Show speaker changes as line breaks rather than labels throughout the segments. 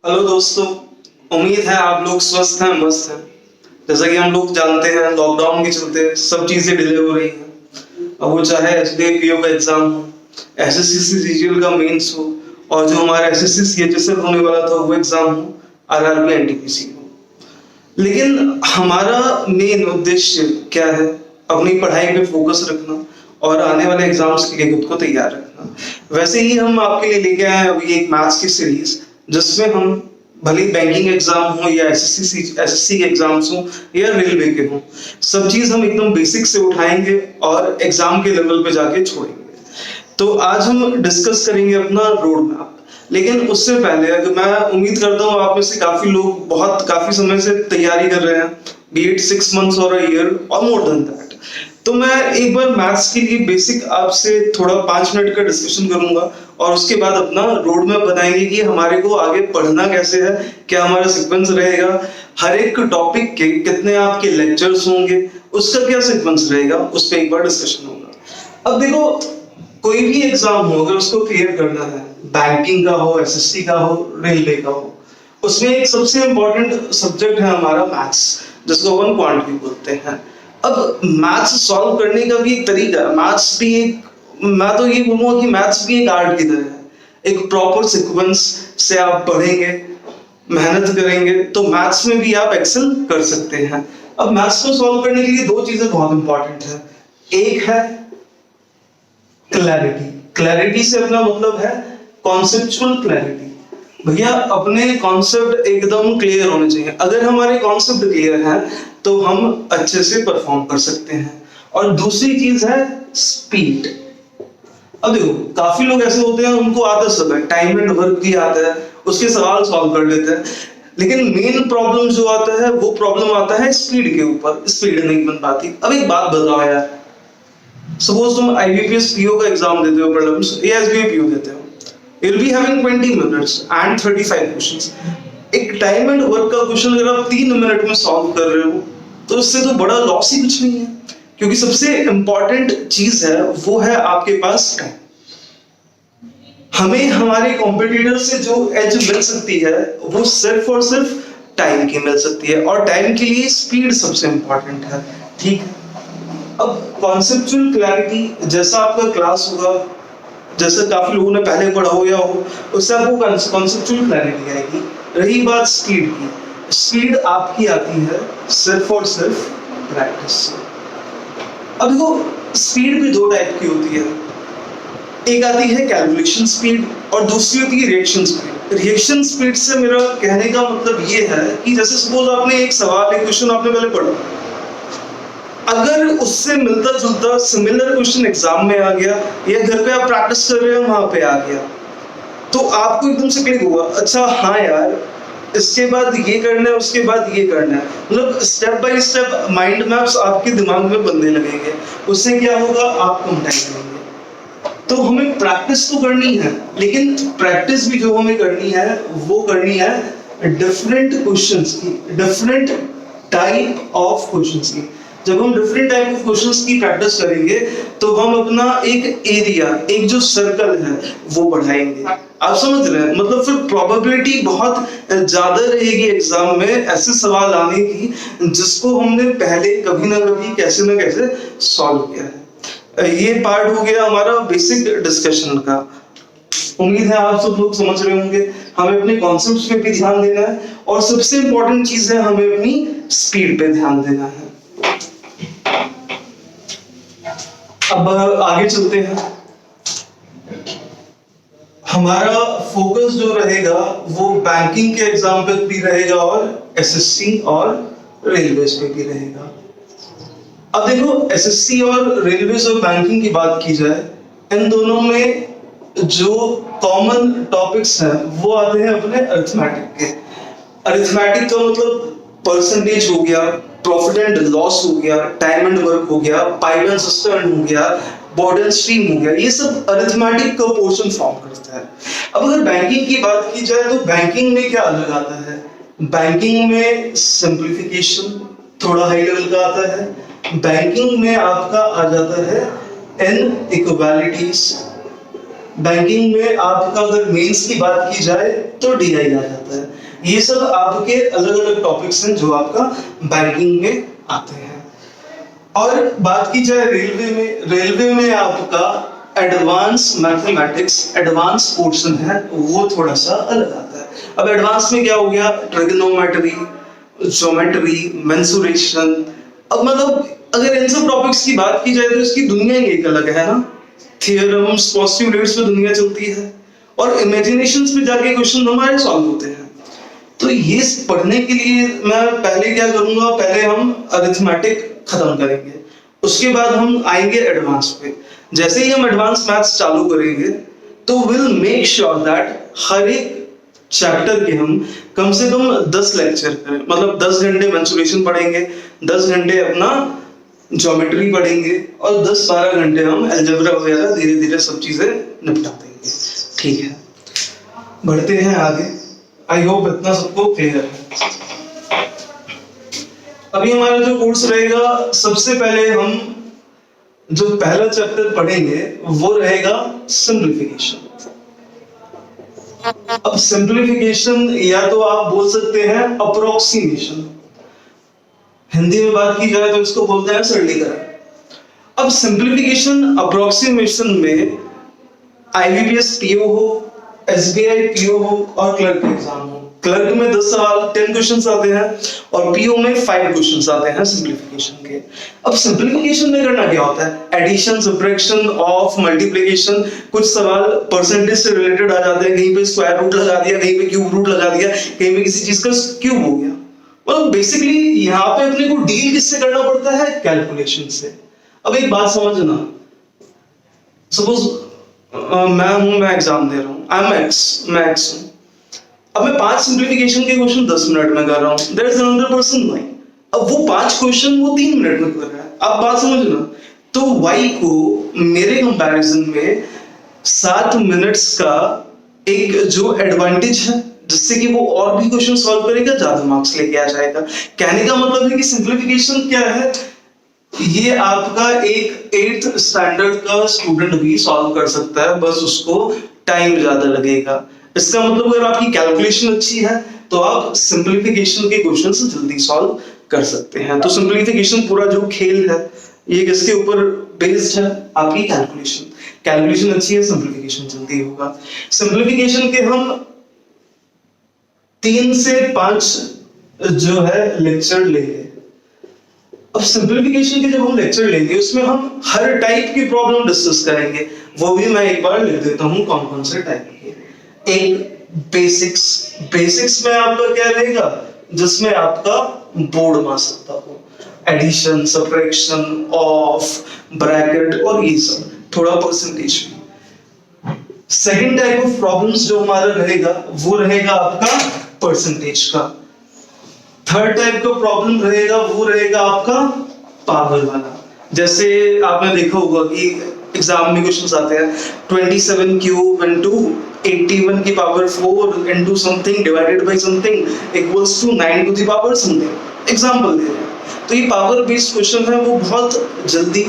Hello दोस्तों, उम्मीद है आप लोग स्वस्थ हैं, मस्त हैं। जैसा कि हम लोग जानते हैं, लॉकडाउन के चलते सब चीजें डिले हो रही हैं। अब वो चाहे एसबीआई पीओ का एग्जाम हो, एसएससी सीजीएल का मेंस हो, और जो हमारा एसएससी सीएचएसएल होने वाला था वो एग्जाम हो, आरआरबी एनटीपीसी हो। लेकिन हमारा मेन उद्देश्य क्या है? अपनी पढ़ाई पे फोकस रखना और आने वाले एग्जाम्स के लिए खुद को तैयार रखना। वैसे ही हम आपके लिए लेके आए हैं अभी एक मैथ्स की सीरीज, जिसमें हम भले बैंकिंग एग्जाम हो या एसएससी के एग्जाम्स हो या रेलवे के हो, सब चीज हम एकदम बेसिक से उठाएंगे और एग्जाम के लेवल पे जाके छोड़ेंगे। तो आज हम डिस्कस करेंगे अपना रोड मैप। लेकिन उससे पहले, अगर मैं उम्मीद करता हूँ आप में से काफी लोग काफी समय से तैयारी कर रहे हैं, बी इट 6 मंथ्स और अ ईयर और मोर देन दैट। तो मैं एक बार मैथ्स के लिए बेसिक आपसे थोड़ा 5 मिनट का डिस्कशन करूंगा और उसके बाद अपना रोड मैप बताएंगे कि हमारे को आगे पढ़ना कैसे है, क्या हमारा सीक्वेंस रहेगा, हर एक टॉपिक के कितने आपके लेक्चर्स होंगे, उसका क्या सीक्वेंस रहेगा, उस पर एक बार डिस्कशन होगा। अब देखो, कोई भी एग्जाम हो, अगर उसको क्लियर करना है, बैंकिंग का हो, एसएससी का हो, रेलवे का हो, उसमें एक सबसे इंपॉर्टेंट सब्जेक्ट है हमारा मैथ्स, जिसको अपन क्वांटिटी बोलते हैं। अब मैथ्स सॉल्व करने का भी एक तरीका है। मैथ्स भी एक, मैं तो ये बोलूंगा कि मैथ्स भी एक आर्ट की तरह है। एक प्रॉपर सीक्वेंस से आप पढ़ेंगे, मेहनत करेंगे, तो मैथ्स में भी आप एक्सेल कर सकते हैं। अब मैथ्स को सॉल्व करने के लिए दो चीजें बहुत इंपॉर्टेंट है। एक है क्लैरिटी। क्लैरिटी से अपना मतलब है कॉन्सेप्चुअल क्लैरिटी। भैया, अपने कॉन्सेप्ट एकदम क्लियर होने चाहिए। अगर हमारे कॉन्सेप्ट क्लियर है तो हम अच्छे से परफॉर्म कर सकते हैं। और दूसरी चीज है स्पीड। अब देखो, काफी लोग ऐसे होते हैं, उनको आता सब है, टाइम एंड वर्क भी आता है, उसके सवाल सॉल्व कर लेते हैं। लेकिन मेन प्रॉब्लम जो आता है, वो प्रॉब्लम आता है स्पीड के ऊपर। स्पीड नहीं बन पाती। अब एक बात बताओ यार, सपोज तुम आईबीपीएस पीओ का एग्जाम देते हो, प्रीलिम्स या एसबीआई पीओ देते हो, you'll be having 20 minutes and 35 questions। एक टाइम एंड वर्क का क्वेश्चन अगर आप 3 मिनट में सॉल्व कर रहे हो, तो इससे तो बड़ा लॉस ही कुछ नहीं है। क्योंकि सबसे इंपॉर्टेंट चीज है, वो है आपके पास टाइम। हमें हमारे कॉम्पिटिटर से जो एज मिल सकती है, वो सिर्फ और सिर्फ टाइम की मिल सकती है, और टाइम के लिए स्पीड सबसे इंपॉर्टेंट है। ठीक है। अब कॉन्सेप्चुअल क्लैरिटी, जैसा आपका क्लास होगा, जैसे काफी लोगों ने पहले पढ़ा हो या हो, उससे आपको कॉन्सेप्चुअल क्लैरिटी आएगी। रही बात स्पीड की, स्पीड आपकी आती है सिर्फ और सिर्फ प्रैक्टिस से। अब देखो, स्पीड भी दो टाइप की होती है। एक आती है कैलकुलेशन स्पीड और दूसरी होती है रिएक्शन स्पीड। रिएक्शन स्पीड से मेरा कहने का मतलब ये है कि जैसे सपोज आपने एक सवाल, एक क्वेश्चन आपने पहले पढ़ा, अगर उससे मिलता जुलता सिमिलर क्वेश्चन एग्जाम में आ गया, या घर पे आप प्रैक्टिस कर रहे हो वहां पे आ गया, तो आपको एकदम से क्लिक होगा, अच्छा हाँ यार, इसके बाद ये करना है, उसके बाद ये करना है। मतलब step by step mind maps आपके दिमाग में बनने लगेंगे। उससे क्या होगा, आप कम टाइम लेंगे। तो हमें प्रैक्टिस तो करनी है, लेकिन प्रैक्टिस भी जो हमें करनी है, वो करनी है डिफरेंट क्वेश्चंस की, डिफरेंट टाइप ऑफ क्वेश्चंस की। जब हम डिफरेंट टाइप ऑफ क्वेश्चंस की प्रैक्टिस करेंगे, तो हम अपना एक एरिया, एक जो सर्कल है, वो बढ़ाएंगे। आप समझ रहे हैं? मतलब फिर प्रोबेबिलिटी बहुत ज्यादा रहेगी एग्जाम में ऐसे सवाल आने की, जिसको हमने पहले कभी ना कभी कैसे ना कैसे सॉल्व किया है। ये पार्ट हो गया हमारा बेसिक डिस्कशन का। उम्मीद है आप सब लोग समझ रहे होंगे। हमें अपने कॉन्सेप्ट्स पे भी ध्यान देना है, और सबसे इंपॉर्टेंट चीज है, हमें अपनी स्पीड पे ध्यान देना है। अब आगे चलते हैं। हमारा फोकस जो रहेगा, वो बैंकिंग के एग्जाम पे भी रहेगा और एसएससी और रेलवेज पे भी रहेगा। अब देखो, एसएससी और रेलवेज और बैंकिंग की बात की जाए, इन दोनों में जो कॉमन टॉपिक्स हैं, वो आते हैं अपने अरिथमेटिक के। अरिथमेटिक का मतलब परसेंटेज हो गया, प्रॉफिट एंड लॉस हो गया, टाइम एंड वर्क हो गया, पाइप एंड सिस्टर्न हो गया, बॉर्डर स्ट्रीम हो गया। ये सब अरिथमेटिक का पोर्शन फॉर्म करता है। अब अगर बैंकिंग की बात की जाए, तो बैंकिंग में क्या अलग आता है? बैंकिंग में सिंप्लीफिकेशन थोड़ा हाई लेवल का आता है। बैंकिंग में आपका आ जाता है एन इक्वालिटीज। बैंकिंग में आपका अगर मेंस की बात की जाए, तो डीआई आ जाता है। ये सब आपके अलग अलग टॉपिक्स हैं जो आपका बैंकिंग में आते हैं। और बात की जाए रेलवे में आपका एडवांस मैथमेटिक्स एडवांस पोर्शन है, वो थोड़ा सा अलग आता है। अब एडवांस में क्या हो गया, ट्रिग्नोमेट्री, ज्योमेट्री, मेंसुरेशन। अब मतलब अगर इन सब टॉपिक्स की बात की जाए तो इसकी दुनिया ही एक अलग है ना। थियरम्स, पोस्टुलेट्स पे दुनिया चलती है और इमेजिनेशंस पे जाके क्वेश्चन हमारे सॉल्व होते हैं। तो ये पढ़ने के लिए मैं पहले क्या करूंगा, पहले हम अरिथमेटिक खत्म करेंगे, उसके बाद हम आएंगे एडवांस पे। जैसे ही हम एडवांस मैथ्स चालू करेंगे तो विल मेक श्योर दैट हर एक चैप्टर के हम कम से कम 10 लेक्चर करें, मतलब 10 घंटे मेंसुरेशन पढ़ेंगे, 10 घंटे अपना ज्योमेट्री पढ़ेंगे और 10-12 घंटे हम अलजेब्रा वगैरह धीरे धीरे सब चीजें निपटा देंगे। ठीक है, बढ़ते हैं आगे। आई होप इतना सबको क्लियर है। अभी हमारा जो कोर्स रहेगा, सबसे पहले हम जो पहला चैप्टर पढ़ेंगे वो रहेगा सिंप्लीफिकेशन। अब सिंप्लीफिकेशन या तो आप बोल सकते हैं अप्रोक्सीमेशन, हिंदी में बात की जाए तो इसको बोलते हैं सरलीकरण। अब सिंप्लीफिकेशन अप्रोक्सीमेशन में आईबीपीएस पीओ हो, एसबीआई पीओ हो और क्लर्क एग्जाम हो। क्लर्क में 10 सवाल 10 क्वेश्चंस आते हैं और पीओ में 5 क्वेश्चंस आते हैं सिंप्लीफिकेशन के। अब सिंप्लीफिकेशन में करना क्या होता है, एडिशन, सब्ट्रैक्शन, ऑफ, मल्टीप्लिकेशन। कुछ सवाल परसेंटेज से रिलेटेड आ जाते हैं, कहीं पे स्क्वायर रूट लगा दिया, कहीं पे क्यूब रूट लगा दिया, कहीं पे किसी चीज का क्यूब हो गया। मतलब बेसिकली यहाँ पे अपने को डील किससे करना पड़ता है, कैलकुलेशन से। अब एक बात समझना, सपोज मैं एग्जाम दे रहा हूँ, मैं एक्स हूँ। अब मैं 5 सिंप्लीफिकेशन के क्वेश्चन 10 मिनट में कर रहा हूँ, there is another person Y, अब वो 5 क्वेश्चन वो 3 मिनट में कर रहा है। आप बात समझना, तो वाई को मेरे कंपैरिजन में 7 मिनट्स का एक जो एडवांटेज है, जिससे कि वो और भी क्वेश्चन सॉल्व करेगा, ज्यादा मार्क्स लेके आ जाएगा। कहने का मतलब है कि सिंप्लीफिकेशन क्या है, ये आपका एक 8th स्टैंडर्ड का स्टूडेंट भी सॉल्व कर सकता है, बस उसको टाइम ज्यादा लगेगा। इसका मतलब अगर आपकी कैलकुलेशन अच्छी है तो आप सिंप्लीफिकेशन के क्वेश्चन जल्दी सॉल्व कर सकते हैं। तो सिंप्लीफिकेशन पूरा जो खेल है ये किसके ऊपर बेस्ड है, आपकी कैलकुलेशन अच्छी है, सिंप्लीफिकेशन जल्दी होगा। सिंप्लीफिकेशन के हम 3 से 5 जो है लेक्चर लेंगे। अब सिंप्लीफिकेशन के जब हम लेक्चर लेंगे उसमें हम हर टाइप की प्रॉब्लम डिस्कस करेंगे, वो भी मैं एक बार लिख देता हूं कौन कौन से टाइप के। एक बेसिक्स में आपका क्या रहेगा, जिसमें आपका बोर्ड मार सकता हो, एडिशन, सब्ट्रैक्शन, ऑफ, ब्रैकेट और ये सब, थोड़ा परसेंटेज भी। सेकंड टाइप ऑफ प्रॉब्लम्स जो हमारा रहेगा वो रहेगा आपका परसेंटेज का। थर्ड टाइप का प्रॉब्लम रहेगा वो रहेगा आपका पावर वाला। जैसे आपने देखा होगा कि एग्जाम में क्वेश्चंस आते हैं 27 क्यूब इनटू 81 की power 4 into something divided by something equals to 9 to the power something. Example दे रहे हैं, तो ये पावर बेस्ड क्वेश्चन है, वो बहुत जल्दी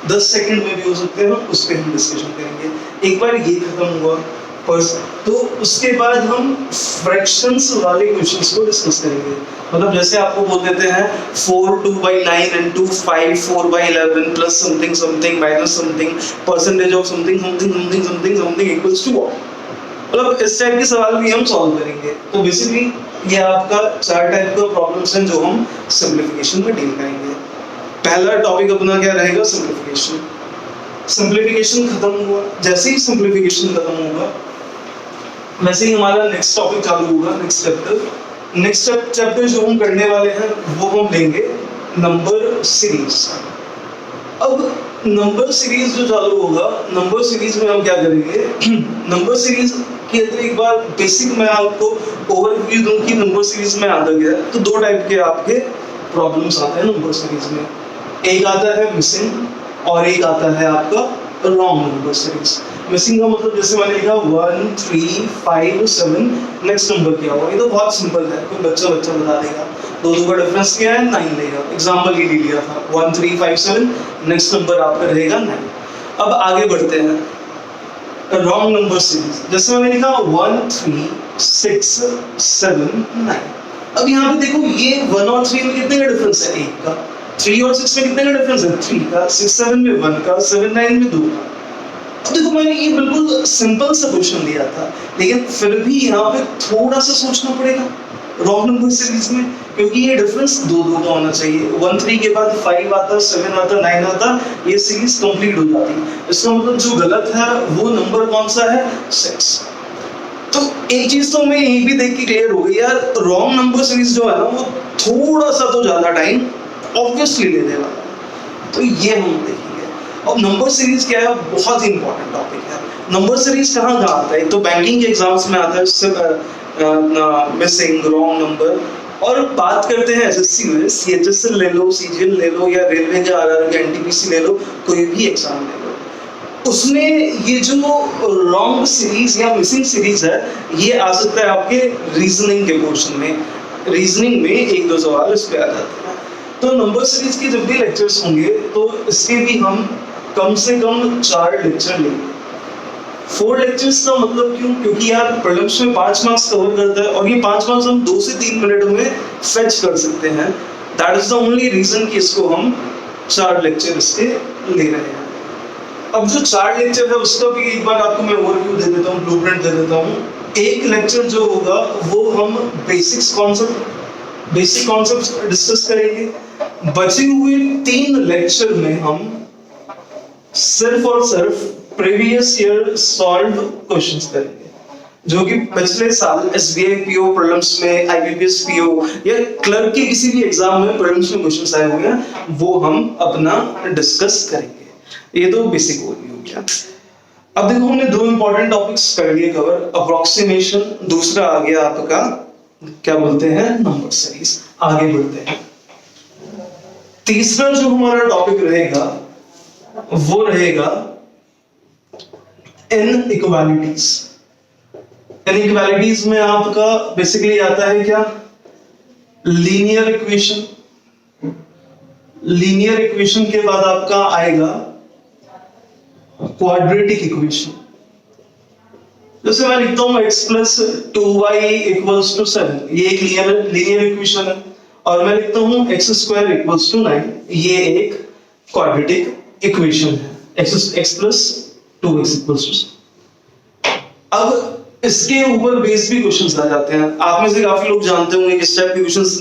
10 सेकंड में भी हो सकते हैं, उस पर हम डिस्कशन करेंगे। एक बार ये खत्म हुआ तो उसके बाद हम फ्रैक्शंस वाले क्वेश्चंस को डिस्कस करेंगे। मतलब जैसे आपको बोल देते हैं 4 2/9 into 5 4/11 plus something something minus something percentage of something something something something something equals to what. मतलब इस टाइप के सवाल भी हम सॉल्व करेंगे। तो बेसिकली ये आपका 4 टाइप का प्रॉब्लम्स हैं जो हम सिंप्लीफिकेशन में डील करेंगे। पहला टॉपिक अपना क्या रहेगा, सिंप्लीफिकेशन। सिंप्लीफिकेशन खत्म हुआ, जैसे ही सिंप्लीफिकेशन खत्म होगा वैसे ही हमारा नेक्स्ट टॉपिक चालू होगा, नेक्स्ट चैप्टर जो हम करने वाले हैं वो हम लेंगे नंबर सीरीज। अब नंबर सीरीज जो चालू होगा, नंबर सीरीज में हम क्या करेंगे, नंबर सीरीज के अंदर एक बार बेसिक मैं आपको ओवरव्यू दूं कि नंबर सीरीज में आता क्या है। तो 2 टाइप के आपके प्रॉब्लम्स आते हैं नंबर सीरीज में, एक आता है मिसिंग और एक आता है आपका रॉन्ग नंबर सीरीज। मिसिंग का मतलब जैसे मैंने लिखा 1 3 5 7, नेक्स्ट नंबर क्या होगा, ये तो बहुत सिंपल है, कोई बच्चा बता देगा। 2 का डिफरेंस क्या है, 9 लेगा। एग्जांपल ये ले लिया था 1 3 5 7, नेक्स्ट नंबर आपका रहेगा 9। अब आगे बढ़ते हैं। रॉन्ग नंबर सीरीज, जैसे मैंने लिखा 1 3 6 7 9। अब यहाँ पे देखो ये 1 और 3 में कितने का डिफरेंस है, 1 का। 3 और 6 में कितने का डिफरेंस है, 3 का। 6 7 में 1 का, 7 9 में 2 का। अब देखो मैंने ये बिल्कुल सिंपल सा क्वेश्चन दिया था, लेकिन फिर भी यहाँ पे थोड़ा सा सोचना पड़ेगा रॉन्ग नंबर सीरीज में, क्योंकि ये डिफरेंस 2 2 का होना चाहिए। 1 3 के बाद 5 आता, 7 आता, 9 आता, ये सीरीज कंप्लीट हो जाती है। इसका मतलब जो गलत है वो नंबर कौन सा है, 6। तो एक चीज तो हमें यही भी देख के क्लियर हो गई यार, रॉन्ग नंबर सीरीज जो है ना वो थोड़ा सा तो ज्यादा टाइम ऑब्वियसली लेने वाला है। तो ये हम देखेंगे। अब नंबर सीरीज क्या है, बहुत ही इंपॉर्टेंट टॉपिक है। नंबर सीरीज कहाँ कहाँ आता है, तो बैंकिंग के एग्जाम्स में आता है मिसिंग, रॉन्ग नंबर। और बात करते हैं एसएससी में, सीएचएसएल ले लो, सीजीएल ले लो, या रेलवे के आरआर के एनटीपीसी ले लो, कोई भी एग्जाम ले लो, उसमें ये जो रॉन्ग सीरीज या मिसिंग सीरीज है ये आ सकता है आपके रीजनिंग के पोर्शन में। रीजनिंग में 1 2 सवाल इस पे आ जाते हैं। तो नंबर सीरीज के जब भी लेक्चर्स होंगे तो इसके भी हम कम से कम 4 लेक्चर लेंगे। 4 लेक्चर्स का मतलब क्यों, क्योंकि यार प्रीलिम्स में 5 मार्क्स कवर करता है, और ये 5 मार्क्स हम 2 से 3 मिनट में फेच कर सकते हैं। That is the only reason कि इसको हम 4 लेक्चर इसके ले रहे हैं। अब जो 4 लेक्चर है उसका भी एक बार आपको मैं ओवरव्यू दे देता हूँ, ब्लूप्रिंट दे देता हूँ। एक लेक्चर जो होगा वो हम बेसिक कॉन्सेप्ट डिस्कस करेंगे। बचे हुए 3 लेक्चर में हम सिर्फ और सिर्फ प्रीवियस ईयर सॉल्व क्वेश्चंस करेंगे, जो कि पिछले साल एसबीआई पीओ प्रीलिम्स में, आईबीपीएस पीओ या क्लर्क के किसी भी एग्जाम में प्रीलिम्स में क्वेश्चंस आए हुए हैं, वो हम अपना डिस्कस करेंगे। ये तो बेसिक ओवरव्यू हो गया। अब देखो हमने 2 इंपॉर्टेंट टॉपिक्स कर लिए कवर, अप्रोक्सीमेशन, दूसरा आ गया आपका क्या बोलते हैं, नंबर सीरीज। आगे बढ़ते हैं। तीसरा जो हमारा टॉपिक रहेगा वो रहेगा इनइक्वालिटीज। इनइक्वालिटीज में आपका बेसिकली आता है क्या, लीनियर इक्वेशन। लीनियर इक्वेशन के बाद आपका आएगा क्वाड्रेटिक इक्वेशन। जैसे मैं लिखता हूं x + 2y = 7, ये एक लीनियर इक्वेशन है। और मैं लिखता हूं x² = 9, ये एक क्वाड्रेटिक इक्वेशन है। x + 2x = 7। अब इसके ऊपर बेस भी क्वेश्चंस आ जाते हैं। आप में से काफी लोग जानते होंगे किस टाइप के क्वेश्चंस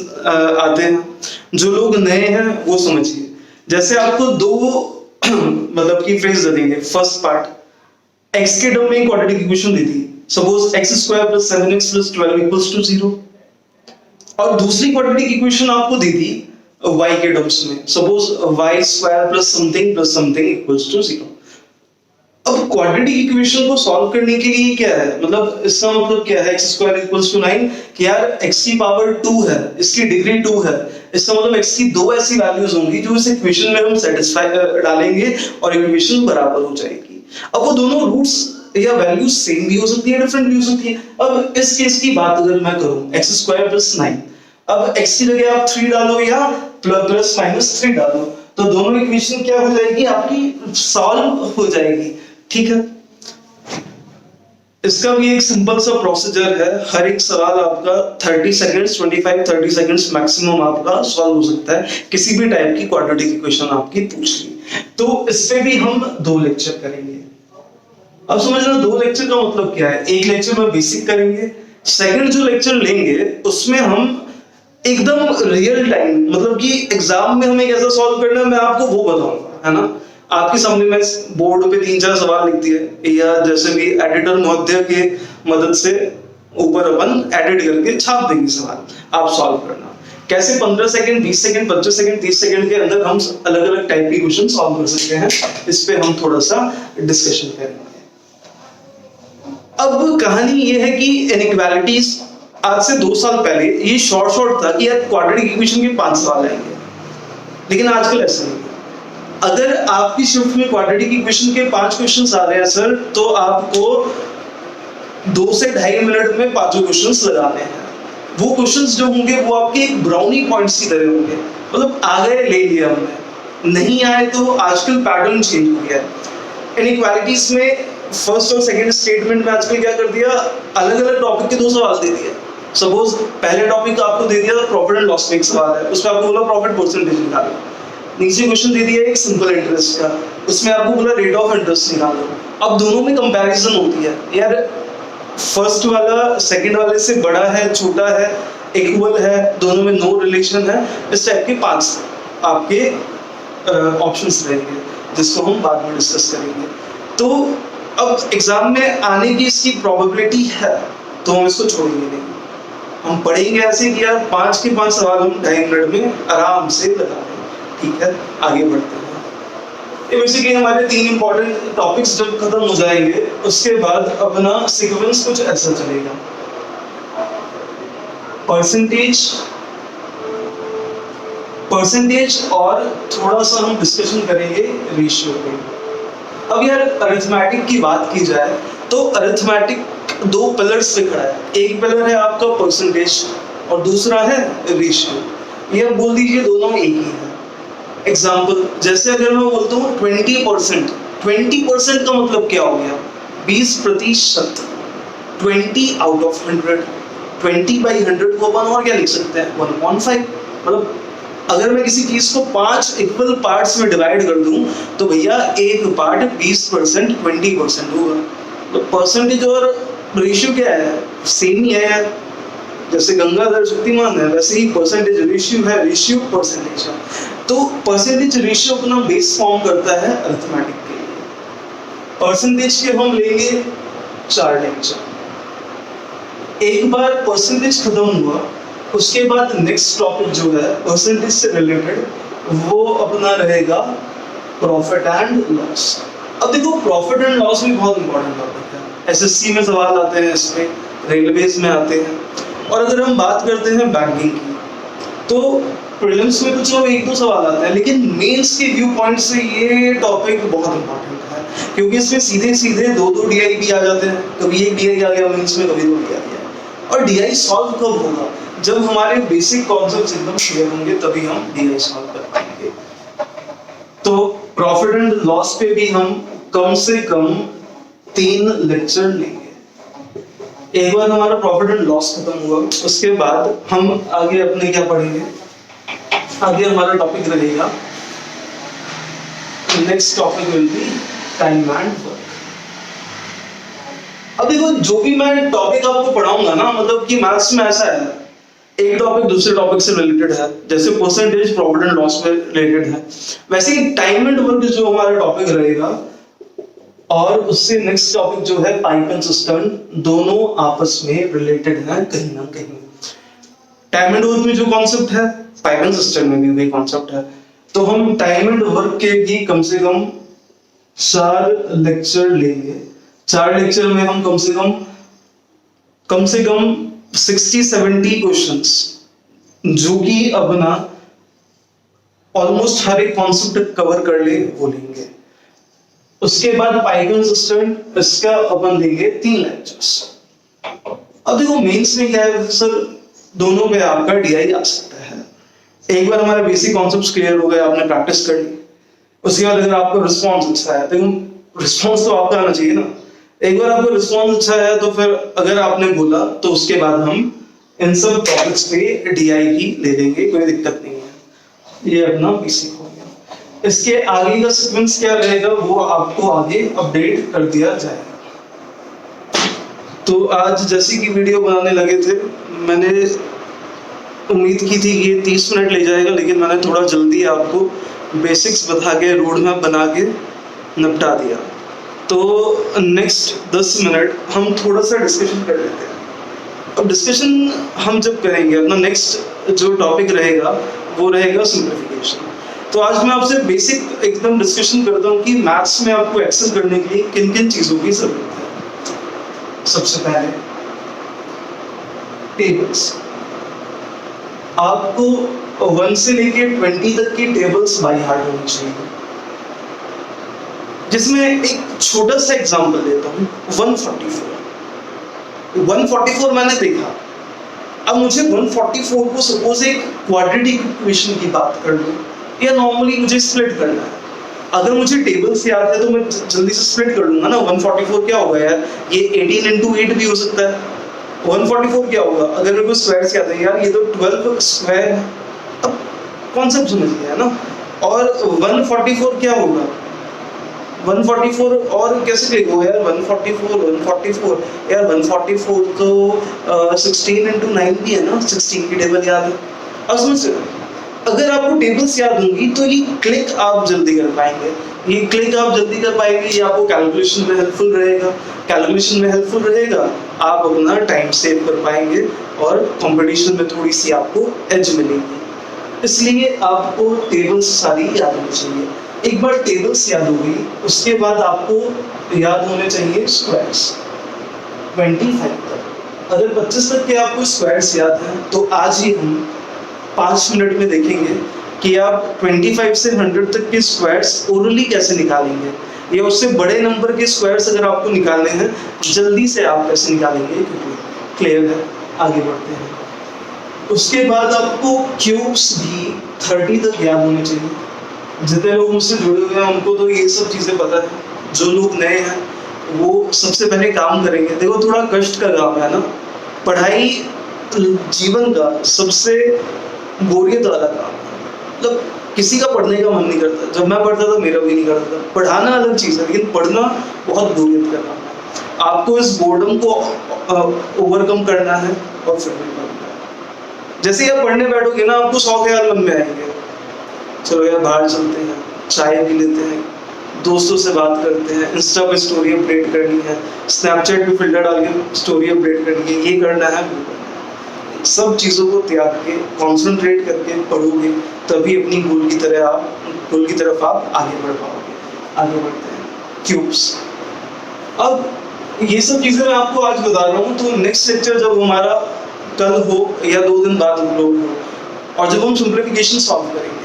आते हैं। जो लोग नए हैं वो समझिए। जैसे आपको 2 मतलब की फ्रेज दे देंगे। फर्स्ट पार्ट, x के टर्म में क्वाड्रेटिक इक्वेशन दी थी, सपोज x² + 7x + 12 = 0। और दूसरी क्वाड्रेटिक इक्वेशन आपको दी थी y के टर्म्स में, सपोज y² + something + something = 0। अब क्वाड्रेटिक इक्वेशन को सॉल्व करने के लिए क्या है, मतलब इसका मतलब क्या है, x² = 9 कि यार x की पावर 2 है, इसकी डिग्री 2 है। इसका मतलब x की 2 ऐसी वैल्यूज होंगी जो इस इक्वेशन में हम सेटिस्फाई डालेंगे और इक्वेशन बराबर हो जाएगी। अब वो दोनों रूट्स या वैल्यूज सेम भी हो सकती है, डिफरेंट भी हो सकती है। अब इस केस की बात अगर मैं करूं, x² + 9, अब x की जगह आप 3 डालो या ±3 डालो, तो दोनों इक्वेशन क्या हो जाएगी, आपकी सॉल्व हो जाएगी। ठीक है, इसका भी एक सिंपल सा प्रोसीजर है। हर एक सवाल आपका 30 सेकंड्स, 25-30 सेकंड्स मैक्सिमम आपका सॉल्व हो सकता है। किसी भी टाइप की क्वाड्रेटिक इक्वेशन आपकी पूछ ली, तो इससे भी हम 2 लेक्चर करेंगे। अब समझना 2 लेक्चर का मतलब क्या है। एक लेक्चर में बेसिक करेंगे, सेकंड जो लेक्चर लेंगे उसमें हम एकदम रियल टाइम, मतलब कि एग्जाम में हमें कैसा सॉल्व करना है मैं आपको वो बताऊंगा, है ना। आपके सामने मैं बोर्ड पे 3-4 सवाल लिख दिए, या जैसे भी एडिटर महोदय के मदद से ऊपर अपन एडिट करके छाप देंगे सवाल, आप सॉल्व करना। कैसे 15 सेकंड, 20 सेकंड, 25 सेकंड, 30 सेकंड के अंदर हम अलग अलग टाइप के क्वेश्चन सॉल्व कर सकते हैं, इस पे हम थोड़ा सा डिस्कशन करेंगे। अब कहानी ये है कि इनइक्वालिटीज आज से 2 साल पहले ये शॉर्ट था कि यार क्वाड्रेटिक इक्वेशन के 5 सवाल आएंगे, लेकिन आजकल ऐसा नहीं। अगर आपकी शिफ्ट में क्वाड्रेटिक इक्वेशन के 5 क्वेश्चंस आ रहे हैं सर, तो आपको 2 से 2.5 मिनट में 5 क्वेश्चंस लगाने हैं। वो क्वेश्चंस जो होंगे वो आपके एक ब्राउनी पॉइंट्स की तरह होंगे, मतलब आ गए ले लिया हमने, नहीं आए तो आजकल पैटर्न चेंज हो गया है। इनइक्वालिटीज में फर्स्ट और सेकंड स्टेटमेंट में आजकल क्या कर दिया, अलग अलग टॉपिक के दो सवाल दे दिया। सपोज पहले टॉपिक आपको दे दिया प्रॉफिट एंड लॉस में एक सवाल है, उसमें आपको बोला प्रॉफिट परसेंटेज निकालो। नीचे क्वेश्चन दे दिया एक सिंपल इंटरेस्ट का, उसमें आपको बोला रेट ऑफ इंटरेस्ट निकालो। अब दोनों में कंपैरिजन होती है यार, फर्स्ट वाला सेकंड वाले से बड़ा है, छोटा है, इक्वल है, दोनों में नो रिलेशन है, इस टाइप के 5 आपके ऑप्शंस रहेंगे जिसको हम बाद में डिस्कस करेंगे। तो अब एग्जाम में आने की इसकी प्रोबेबिलिटी है तो हम इसको छोड़ेंगे नहीं, हम पढ़ेंगे ऐसे कि यार 5 के 5 सवाल हम 2.5 मिनट में आराम से लगा लें। ठीक है, आगे बढ़ते हैं। ये बेसिकली हमारे 3 इंपॉर्टेंट टॉपिक्स जब खत्म हो जाएंगे उसके बाद अपना सीक्वेंस कुछ ऐसा चलेगा, परसेंटेज और थोड़ा सा हम डिस्कशन करेंगे रेशियो पे। अब यार अरिथमेटिक की बात की जाए तो अरिथमेटिक 2 पिलर्स से खड़ा है, एक पिलर है आपका परसेंटेज और दूसरा है रेशियो। ये बोल दीजिए दोनों एक ही है। एग्जाम्पल जैसे अगर मैं बोलता हूँ 20% का मतलब क्या हो गया, 20%, 20 आउट ऑफ 100, 20/100 को अपन और क्या लिख सकते हैं 1.5। मतलब अगर मैं किसी चीज को 5 इक्वल पार्ट्स में डिवाइड कर दूं तो भैया एक पार्ट 20% 20% होगा। तो परसेंटेज और रेशियो क्या है, सेम ही है यार। जैसे गंगाधर शक्तिमान है वैसे ही परसेंटेज रेशियो है, रेशियो परसेंटेज है। तो परसेंटेज रेशियो अपना बेस फॉर्म करता है अरिथमेटिक के लिए। परसेंटेज के हम लेंगे 4 लेक्चर। एक बार परसेंटेज खत्म हुआ उसके बाद नेक्स्ट टॉपिक जो है परसेंटेज से रिलेटेड वो अपना रहेगा प्रॉफिट एंड लॉस। अब देखो प्रॉफिट एंड लॉस भी बहुत इंपॉर्टेंट टॉपिक है, एसएससी में सवाल आते हैं इसमें, रेलवेज में आते हैं। और अगर हम बात करते हैं बैंकिंग की तो प्रीलिम्स में कुछ 1-2 सवाल आते हैं, लेकिन मेंस के व्यू पॉइंट से ये टॉपिक बहुत इंपॉर्टेंट है क्योंकि इसमें सीधे सीधे 2-2 डीआई भी आ जाते हैं। कभी एक डीआई आ गया मेंस में, कभी 2 डीआई आ गया। और डीआई सॉल्व कब होगा, जब हमारे बेसिक कॉन्सेप्ट्स एकदम क्लियर होंगे तभी हम डीआई सॉल्व कर पाएंगे। तो प्रॉफिट एंड लॉस पे भी हम कम से कम 3 लेक्चर लेंगे। एक बार हमारा प्रॉफिट एंड लॉस खत्म हुआ उसके बाद हम आगे अपने क्या पढ़ेंगे, आगे हमारा टॉपिक रहेगा, next topic will be time and work. अब देखो जो भी मैं टॉपिक आपको पढ़ाऊंगा ना, मतलब कि मैथ्स में ऐसा है एक टॉपिक दूसरे टॉपिक से रिलेटेड है, जैसे परसेंटेज प्रॉफिट एंड लॉस में रिलेटेड है, वैसे ही टाइम एंड वर्क जो हमारा टॉपिक रहेगा और उससे नेक्स्ट टॉपिक जो है पाइप एंड सिस्टम, दोनों आपस में रिलेटेड हैं कहीं ना कहीं। टाइम एंड वर्क में जो कॉन्सेप्ट है पाइप एंड सिस्टम में भी वही कॉन्सेप्ट है। तो हम टाइम एंड वर्क के भी कम से कम 4 लेक्चर लेंगे। 4 लेक्चर में हम कम से कम 60-70 क्वेश्चंस जो कि अपना ऑलमोस्ट हर एक कॉन्सेप्ट कवर कर ले वो लेंगे। उसके बाद पाइप एंड सिस्टम, इसका अपन लेंगे 3 लेक्चर्स। अब देखो मेंस में क्या है सर, दोनों पे आपका डीआई आ सकता है। एक बार हमारे बेसिक कॉन्सेप्ट्स क्लियर हो गए, आपने प्रैक्टिस कर ली, उसके बाद अगर आपका रिस्पॉन्स अच्छा है, तो रिस्पॉन्स तो आपका आना चाहिए ना। एक बार आपका रिस्पॉन्स अच्छा है तो फिर अगर आपने बोला तो उसके बाद हम इन सब टॉपिक्स पे डीआई ही ले लेंगे, कोई दिक्कत नहीं है। ये अपना बेसिक हो गया। इसके आगे का सीक्वेंस क्या रहेगा वो आपको आगे अपडेट कर दिया जाएगा। तो आज जैसी की वीडियो बनाने लगे थे, मैंने उम्मीद की थी कि ये 30 मिनट ले जाएगा, लेकिन मैंने थोड़ा जल्दी आपको बेसिक्स बता के रोड मैप बना के निपटा दिया। तो नेक्स्ट 10 मिनट हम थोड़ा सा डिस्कशन कर लेते हैं। अब डिस्कशन हम जब करेंगे, अपना नेक्स्ट जो टॉपिक रहेगा वो रहेगा सिंप्लीफिकेशन। तो आज मैं आपसे बेसिक एकदम डिस्कशन करता हूँ कि मैथ्स में आपको एक्सेस करने के लिए किन किन चीज़ों की जरूरत है। सबसे पहले टेबल्स, आपको 1 से लेके 20 तक की टेबल्स बाय हार्ट होनी चाहिए। जिसमें एक छोटा सा एग्जांपल देता हूँ, 144 मैंने देखा। अब मुझे 144 को सपोज एक क्वाड्रेटिक इक्वेशन की बात कर लो या नॉर्मली मुझे स्प्लिट करना है, अगर मुझे टेबल्स याद है तो मैं जल्दी से स्प्लिट कर लूंगा ना। 144 क्या होगा यार, ये 18 इंटू 8 भी हो सकता है। 144 क्या होगा, अगर मेरे को स्क्वायर्स याद है यार, ये तो 12 स्क्वायर, अब कॉन्सेप्ट समझ गया है ना। और 144 क्या होगा, 144 और कैसे लिखो यार, 144 यार, 144 तो 16 इंटू 9 भी है ना, 16 की टेबल याद है। अब समझ, अगर आपको टेबल्स याद होंगी तो ये क्लिक आप जल्दी कर पाएंगे, ये क्लिक आप जल्दी कर पाएंगे, ये आपको कैलकुलेशन में हेल्पफुल रहेगा, कैलकुलेशन में हेल्पफुल रहेगा, आप अपना टाइम सेव कर पाएंगे और कंपटीशन में थोड़ी सी आपको एज मिलेगी। इसलिए आपको टेबल्स सारी याद होनी चाहिए। एक बार टेबल्स याद हो गई, उसके बाद आपको याद होने चाहिए स्क्वायर्स। 25 तक, अगर 25 तक के आपको स्क्वायर्स याद हैं तो आज ही हम 5 मिनट में देखेंगे कि आप 25 से 100 तक के स्क्वायर्स ओरली कैसे निकालेंगे, या उससे बड़े नंबर के स्क्वायर्स अगर आपको निकालने हैं जल्दी से आप कैसे निकालेंगे। क्लियर है, आगे बढ़ते हैं। उसके बाद आपको क्यूब्स भी 30 तक याद होने चाहिए। जितने लोग मुझसे जुड़े हुए हैं उनको तो ये सब चीजें पता है, जो लोग नए हैं वो सबसे पहले काम करेंगे। देखो थोड़ा कष्ट का काम है ना, पढ़ाई जीवन का सबसे बोरियत वाला काम है। मतलब किसी का पढ़ने का मन नहीं करता, जब मैं पढ़ता था मेरा भी नहीं करता था। पढ़ाना अलग चीज है, लेकिन पढ़ना बहुत बोरियत का काम है। आपको इस बोर्डम को ओवरकम करना है और फिर भी पढ़ना है। जैसे ही आप पढ़ने बैठोगे ना, आपको 100 ख्याल मन में आएंगे, चलो यार बाहर चलते हैं, चाय पी लेते हैं, दोस्तों से बात करते हैं, इंस्टा पे स्टोरी अपडेट करनी है, स्नैपचैट पे फिल्टर डाल के स्टोरी अपडेट करनी है, ये करना है, वो करना है। सब चीज़ों को त्याग के कॉन्सेंट्रेट करके पढ़ोगे तभी अपनी गोल की तरफ आप आगे बढ़ पाओगे। आगे बढ़ते हैं, क्यूब्स। अब ये सब चीज़ें मैं आपको आज बता रहा हूँ, तो नेक्स्ट लेक्चर जब हमारा कल हो या 2 दिन बाद अपलोड हो, और जब हम सिंप्लीफिकेशन सॉल्व करेंगे,